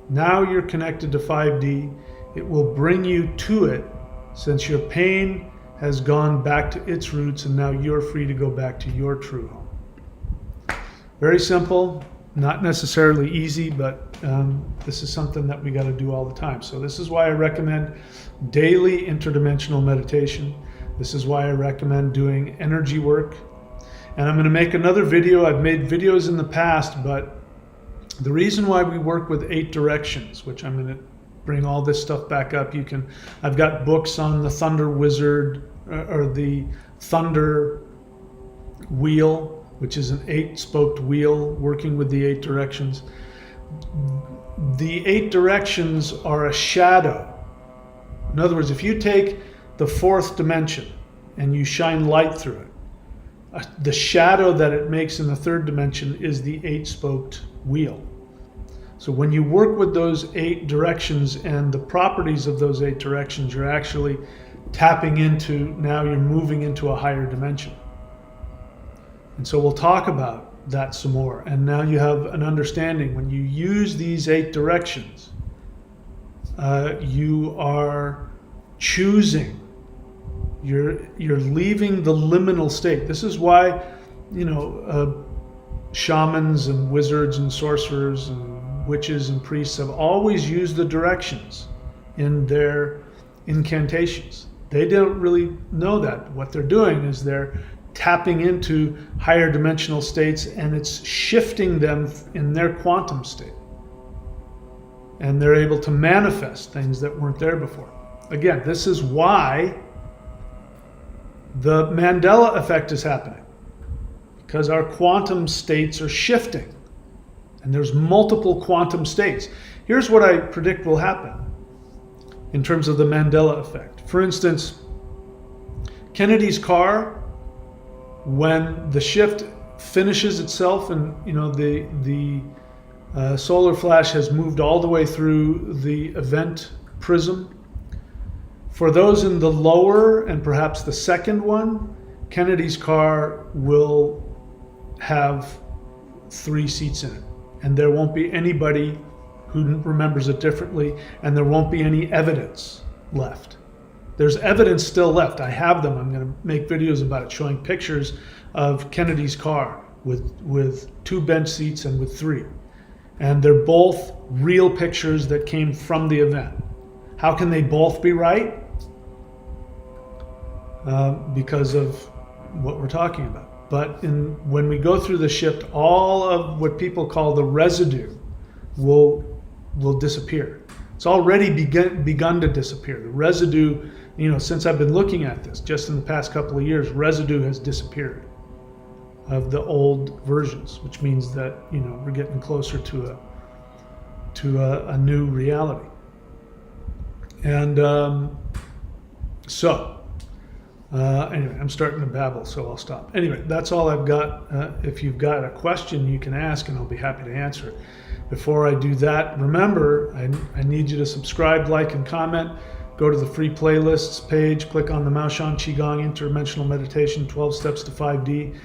Now you're connected to 5D. It will bring you to it, since your pain has gone back to its roots, and now you're free to go back to your true home. Very simple, not necessarily easy, but this is something that we got to do all the time. So this is why I recommend daily interdimensional meditation. This is why I recommend doing energy work. And I'm going to make another video. I've made videos in the past, but the reason why we work with 8 directions, which I'm going to bring all this stuff back up. I've got books on the Thunder Wizard, or the Thunder Wheel, which is an 8-spoked wheel working with the 8 directions. The 8 directions are a shadow. In other words, if you take the 4th dimension and you shine light through it, the shadow that it makes in the 3rd dimension is the 8-spoked wheel. So when you work with those 8 directions and the properties of those 8 directions, you're actually tapping into, now you're moving into a higher dimension. And so we'll talk about that some more. And now you have an understanding. When you use these 8 directions, you are choosing. You're leaving the liminal state. This is why, shamans and wizards and sorcerers and witches and priests have always used the directions in their incantations. They don't really know that. What they're doing is they're tapping into higher dimensional states, and it's shifting them in their quantum state. And they're able to manifest things that weren't there before. Again, this is why the Mandela effect is happening, because our quantum states are shifting. And there's multiple quantum states. Here's what I predict will happen in terms of the Mandela effect. For instance, Kennedy's car, when the shift finishes itself and the solar flash has moved all the way through the event prism, for those in the lower and perhaps the second one, Kennedy's car will have 3 seats in it. And there won't be anybody who remembers it differently, and there won't be any evidence left. There's evidence still left. I have them. I'm going to make videos about it, showing pictures of Kennedy's car with 2 bench seats and with 3. And they're both real pictures that came from the event. How can they both be right? Because of what we're talking about. But when we go through the shift, all of what people call the residue will disappear. It's already begun to disappear. The residue, since I've been looking at this, just in the past couple of years, residue has disappeared of the old versions, which means that we're getting closer to a new reality. And anyway, I'm starting to babble, so I'll stop. Anyway, that's all I've got. If you've got a question, you can ask, and I'll be happy to answer it. Before I do that, remember, I need you to subscribe, like, and comment. Go to the free playlists page, click on the Mao Shan Qigong Interdimensional Meditation, 12 Steps to 5D.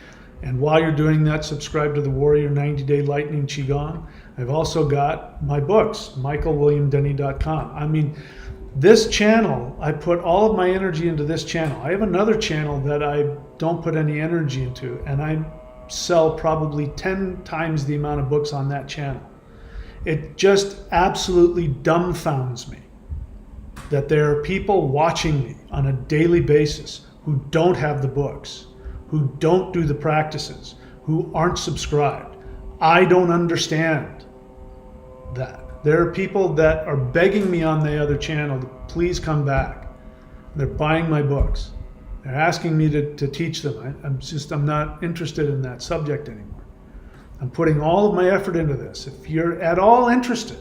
And while you're doing that, subscribe to the Warrior 90-Day Lightning Qigong. I've also got my books, michaelwilliamdenny.com. This channel, I put all of my energy into this channel. I have another channel that I don't put any energy into, and I sell probably 10 times the amount of books on that channel. It just absolutely dumbfounds me that there are people watching me on a daily basis who don't have the books, who don't do the practices, who aren't subscribed. I don't understand. that. There are people that are begging me on the other channel to please come back. They're buying my books. They're asking me to teach them. I'm not interested in that subject anymore. I'm putting all of my effort into this. If you're at all interested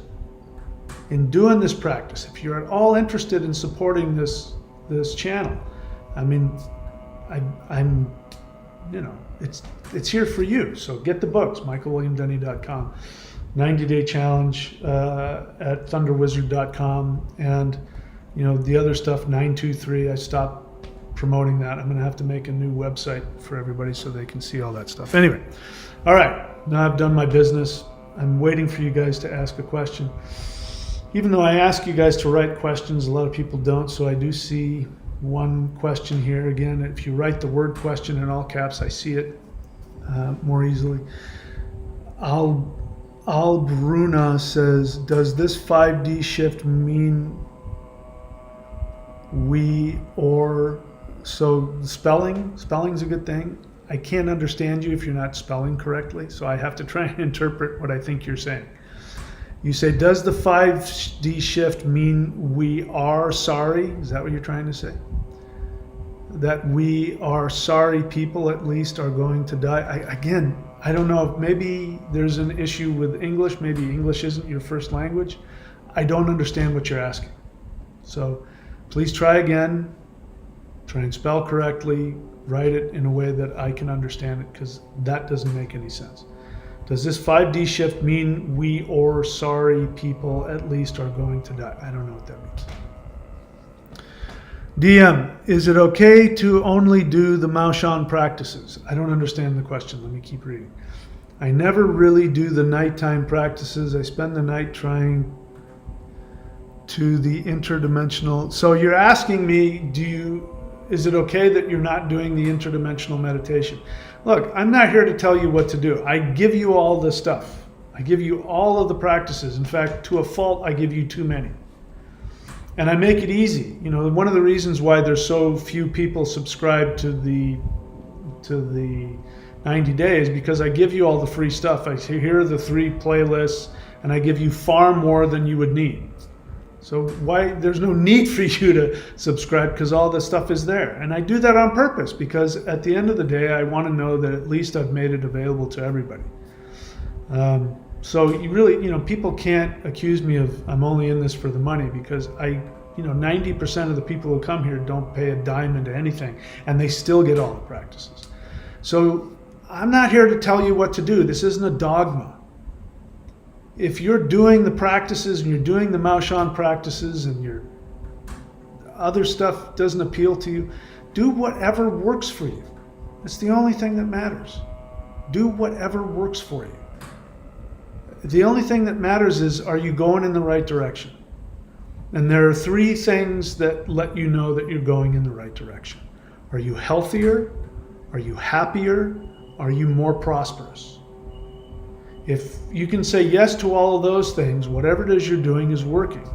in doing this practice, if you're at all interested in supporting this channel, I mean, I'm it's here for you. So get the books, michaelwilliamdenny.com, 90-day challenge at thunderwizard.com, and the other stuff, 923. I stopped promoting that. I'm going to have to make a new website for everybody so they can see all that stuff. Anyway, all right. Now I've done my business. I'm waiting for you guys to ask a question. Even though I ask you guys to write questions, a lot of people don't, so I do see one question here. Again, if you write the word question in all caps, I see it more easily. Al-Bruna says, does this 5D shift mean so spelling's a good thing. I can't understand you if you're not spelling correctly, so I have to try and interpret what I think you're saying. You say, does the 5D shift mean we are sorry? Is that what you're trying to say? That we are sorry people at least are going to die? I don't know. Maybe there's an issue with English. Maybe English isn't your first language. I don't understand what you're asking. So please try again. Try and spell correctly. Write it in a way that I can understand it, because that doesn't make any sense. Does this 5D shift mean we or sorry people at least are going to die? I don't know what that means. DM, is it okay to only do the Maoshan practices? I don't understand the question. Let me keep reading. I never really do the nighttime practices. I spend the night trying to the interdimensional. So you're asking me, is it okay that you're not doing the interdimensional meditation? Look, I'm not here to tell you what to do. I give you all the stuff. I give you all of the practices. In fact, to a fault, I give you too many. And I make it easy. One of the reasons why there's so few people subscribed to the 90 days, because I give you all the free stuff. I say, here are the 3 playlists, and I give you far more than you would need. So there's no need for you to subscribe, because all the stuff is there. And I do that on purpose, because at the end of the day, I want to know that at least I've made it available to everybody. So you really, people can't accuse me of I'm only in this for the money, because 90% of the people who come here don't pay a dime into anything, and they still get all the practices. So I'm not here to tell you what to do. This isn't a dogma. If you're doing the practices and you're doing the Maoshan practices and your other stuff doesn't appeal to you, do whatever works for you. It's the only thing that matters. Do whatever works for you. The only thing that matters is, are you going in the right direction? And there are 3 things that let you know that you're going in the right direction. Are you healthier? Are you happier? Are you more prosperous? If you can say yes to all of those things, whatever it is you're doing is working.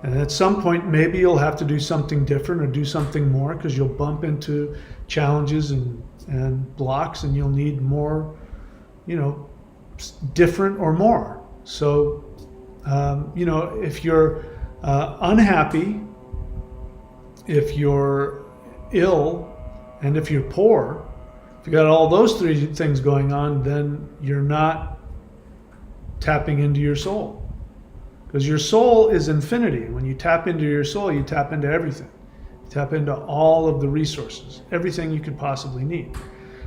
And at some point, maybe you'll have to do something different or do something more, because you'll bump into challenges and blocks, and you'll need more, different or more. So, if you're unhappy, if you're ill, and if you're poor, if you got all those 3 things going on, then you're not tapping into your soul, because your soul is infinity. When you tap into your soul, you tap into everything. You tap into all of the resources, everything you could possibly need.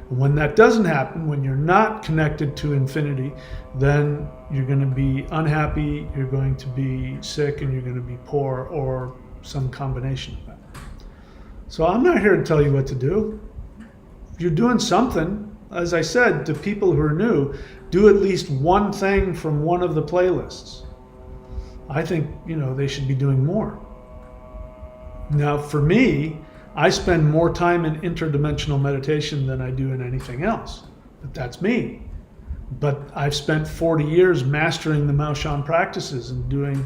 And when that doesn't happen, when you're not connected to infinity, then you're going to be unhappy, you're going to be sick, and you're going to be poor, or some combination of that. So I'm not here to tell you what to do. If you're doing something, as I said to people who are new, do at least one thing from one of the playlists. I think, they should be doing more. Now, for me, I spend more time in interdimensional meditation than I do in anything else. But that's me. But I've spent 40 years mastering the Maoshan practices and doing,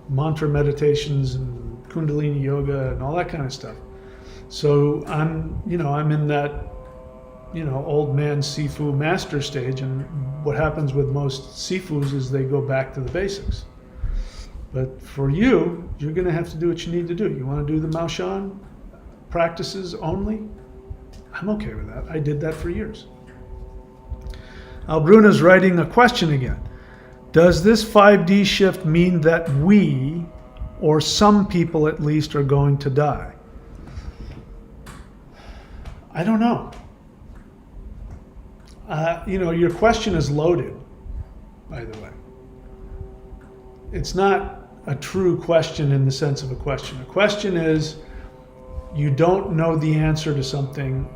mantra meditations and Kundalini yoga and all that kind of stuff. So I'm in that old man Sifu master stage, and what happens with most Sifus is they go back to the basics. But for you, you're going to have to do what you need to do. You want to do the Maoshan practices only? I'm okay with that. I did that for years. Albruna's writing a question again. Does this 5D shift mean that we, or some people at least, are going to die? I don't know. Your question is loaded, by the way. It's not a true question in the sense of a question. A question is, you don't know the answer to something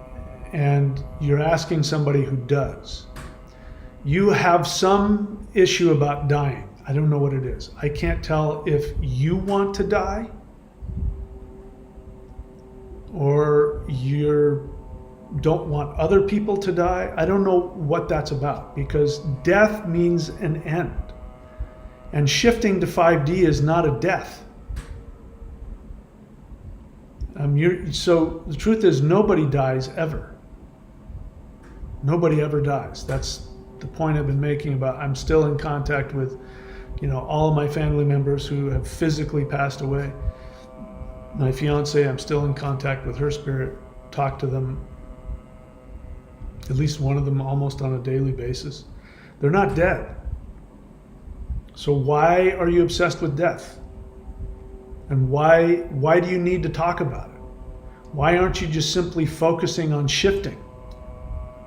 and you're asking somebody who does. You have some issue about dying. I don't know what it is. I can't tell if you want to die or you don't want other people to die. I don't know what that's about, because death means an end. And shifting to 5D is not a death. So the truth is, nobody dies ever. Nobody ever dies. That's the point I've been making about I'm still in contact with, all of my family members who have physically passed away. My fiance, I'm still in contact with her spirit, talk to them, at least one of them almost on a daily basis. They're not dead. So why are you obsessed with death? And why do you need to talk about it? Why aren't you just simply focusing on shifting?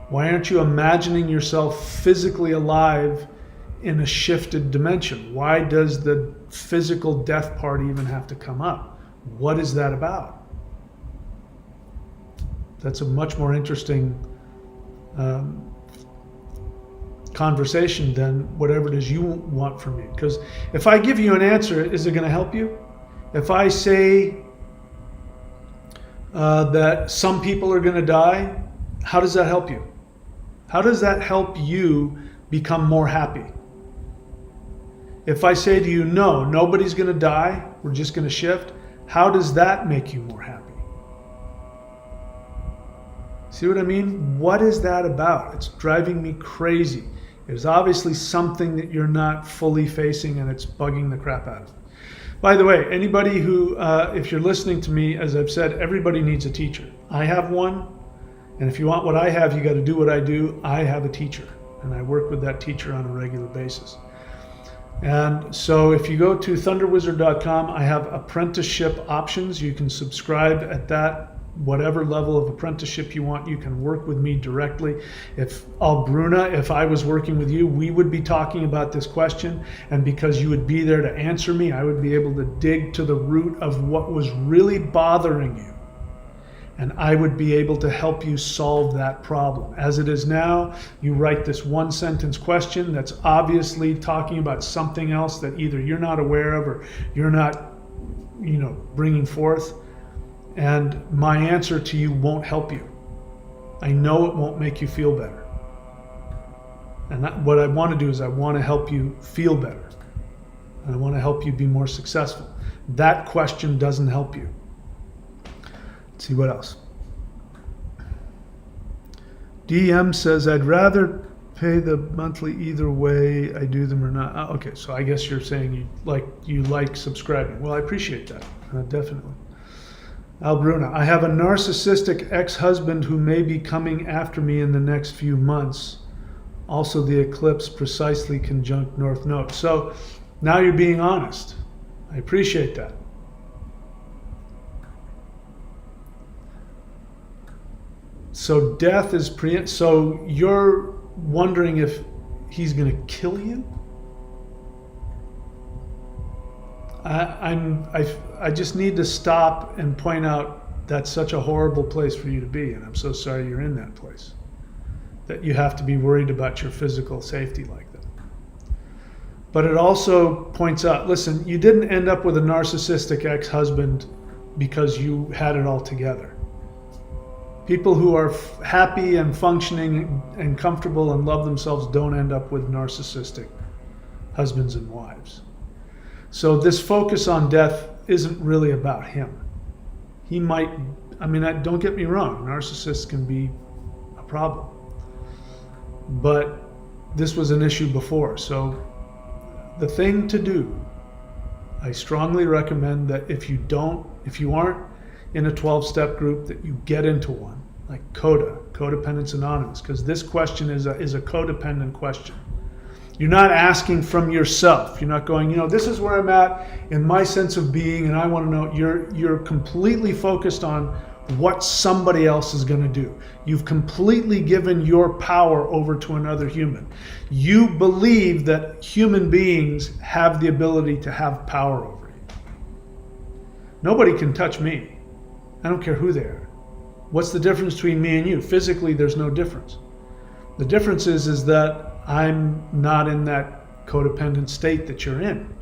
Why aren't you imagining yourself physically alive in a shifted dimension? Why does the physical death part even have to come up? What is that about? That's a much more interesting conversation than whatever it is you want from me. Because if I give you an answer, is it going to help you? If I say that some people are going to die, how does that help you? How does that help you become more happy? If I say to you, no, nobody's going to die, we're just going to shift, how does that make you more happy? See what I mean? What is that about? It's driving me crazy. There's obviously something that you're not fully facing, and it's bugging the crap out of you. By the way, anybody who, if you're listening to me, as I've said, everybody needs a teacher. I have one, and if you want what I have, you got to do what I do. I have a teacher, and I work with that teacher on a regular basis. And so if you go to thunderwizard.com, I have apprenticeship options. You can subscribe at that. Whatever level of apprenticeship you want, you can work with me directly. If Albruna, if I was working with you, we would be talking about this question, and because you would be there to answer me, I would be able to dig to the root of what was really bothering you, and I would be able to help you solve that problem. As it is now, you write this one sentence question that's obviously talking about something else that either you're not aware of or you're not, bringing forth. And my answer to you won't help you. I know it won't make you feel better. And what I want to do is I want to help you feel better. And I want to help you be more successful. That question doesn't help you. Let's see what else. DM says, I'd rather pay the monthly either way I do them or not. Okay, so I guess you're saying you like subscribing. Well, I appreciate that, definitely. Albruna, I have a narcissistic ex-husband who may be coming after me in the next few months. Also the eclipse precisely conjunct North Node. So now you're being honest. I appreciate that. So death is so you're wondering if he's going to kill you? I just need to stop and point out that's such a horrible place for you to be, and I'm so sorry you're in that place, that you have to be worried about your physical safety like that. But it also points out, listen, you didn't end up with a narcissistic ex-husband because you had it all together. People who are happy and functioning and comfortable and love themselves don't end up with narcissistic husbands and wives. So this focus on death isn't really about him. He might, don't get me wrong, narcissists can be a problem. But this was an issue before. So the thing to do, I strongly recommend that if you aren't in a 12-step group, that you get into one, like Codependence Anonymous, because this question is a codependent question. You're not asking from yourself. You're not going, this is where I'm at in my sense of being, and I want to know. You're completely focused on what somebody else is going to do. You've completely given your power over to another human. You believe that human beings have the ability to have power over you. Nobody can touch me. I don't care who they are. What's the difference between me and you? Physically, there's no difference. The difference is that I'm not in that codependent state that you're in.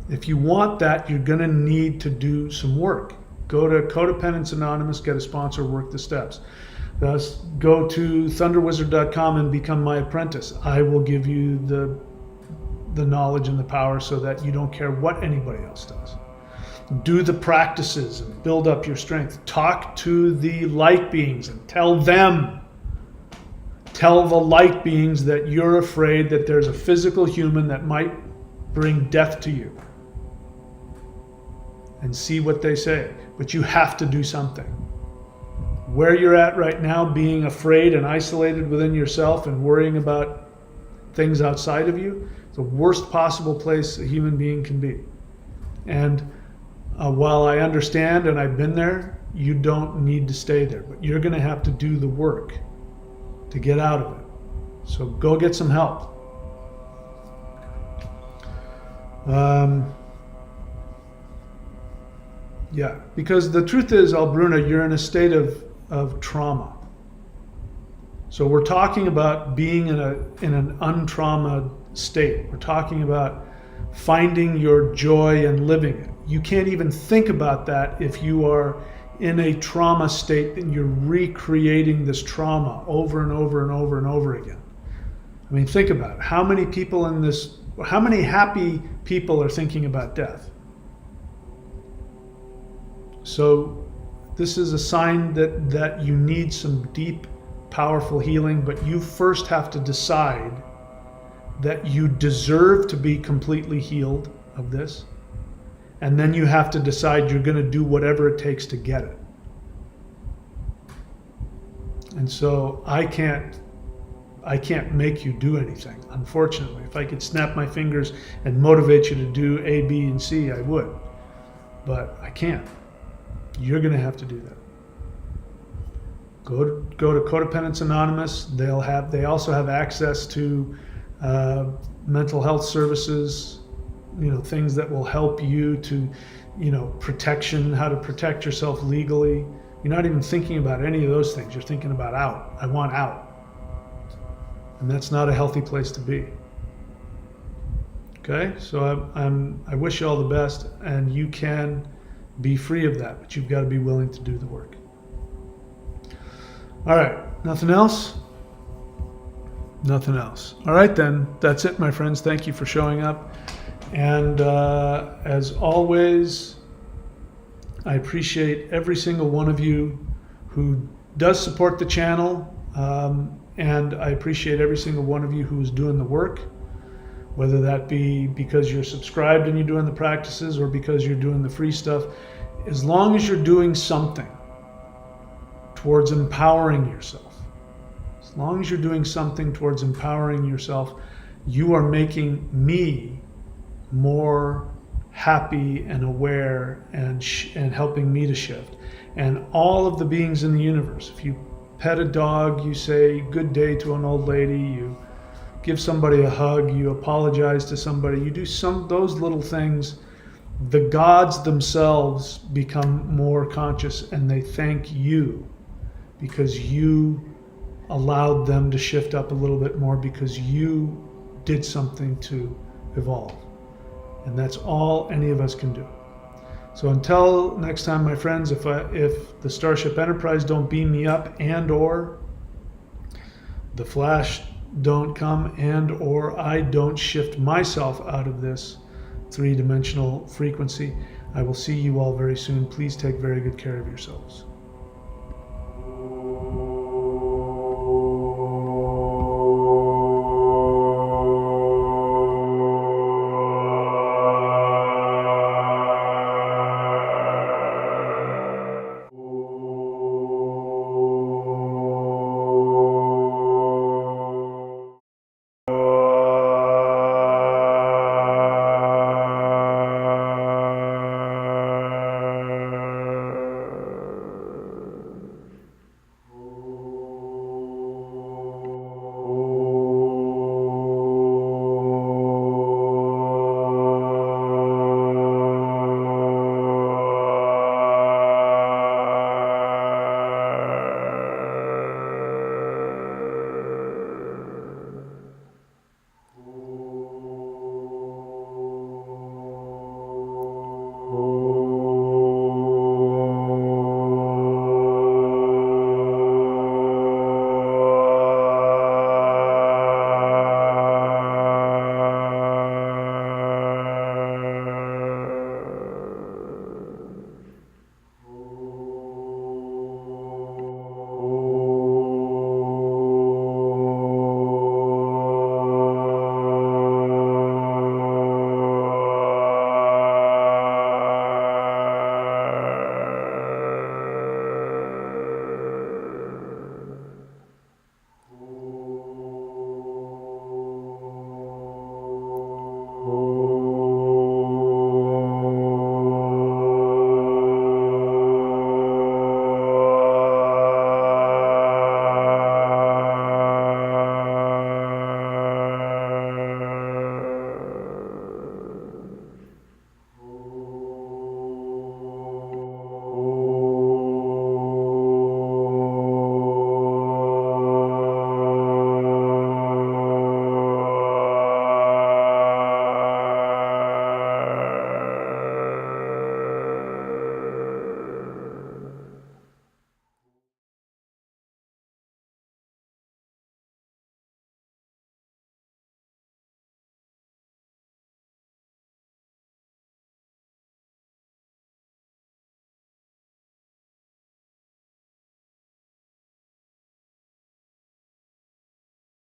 If you want that, you're going to need to do some work. Go to Codependence Anonymous, get a sponsor, work the steps. Thus, go to thunderwizard.com and become my apprentice. I will give you the knowledge and the power so that you don't care what anybody else does. Do the practices and build up your strength. Talk to the light beings and tell them. Tell the light beings that you're afraid that there's a physical human that might bring death to you. And see what they say. But you have to do something. Where you're at right now, being afraid and isolated within yourself and worrying about things outside of you, it's the worst possible place a human being can be. And while I understand and I've been there, you don't need to stay there. But you're going to have to do the work to get out of it. So go get some help. Yeah, because the truth is, Albruna, you're in a state of trauma. So we're talking about being in an untrauma state. We're talking about finding your joy and living it. You can't even think about that if you are in a trauma state and you're recreating this trauma over and over and over and over again. I mean, think about it. How many happy people are thinking about death? So this is a sign that you need some deep, powerful healing, but you first have to decide that you deserve to be completely healed of this. And then you have to decide you're going to do whatever it takes to get it. And so I can't make you do anything, unfortunately. If I could snap my fingers and motivate you to do A, B, and C, I would. But I can't. You're going to have to do that. Go to Codependence Anonymous. They also have access to mental health services, things that will help you to, protection, how to protect yourself legally. You're not even thinking about any of those things. You're thinking about out. I want out. And that's not a healthy place to be. Okay, so I wish you all the best, and you can be free of that, but you've got to be willing to do the work. All right, nothing else? Nothing else. All right then, that's it, my friends. Thank you for showing up. And as always, I appreciate every single one of you who does support the channel, and I appreciate every single one of you who is doing the work, whether that be because you're subscribed and you're doing the practices or because you're doing the free stuff. As long as you're doing something towards empowering yourself, as long as you're doing something towards empowering yourself, you are making me more happy and aware and helping me to shift. And all of the beings in the universe, if you pet a dog, you say good day to an old lady, you give somebody a hug, you apologize to somebody, you do those little things, the gods themselves become more conscious and they thank you because you allowed them to shift up a little bit more, because you did something to evolve. And that's all any of us can do. So until next time, my friends, if the Starship Enterprise don't beam me up, and or the Flash don't come, and or I don't shift myself out of this three-dimensional frequency, I will see you all very soon. Please take very good care of yourselves.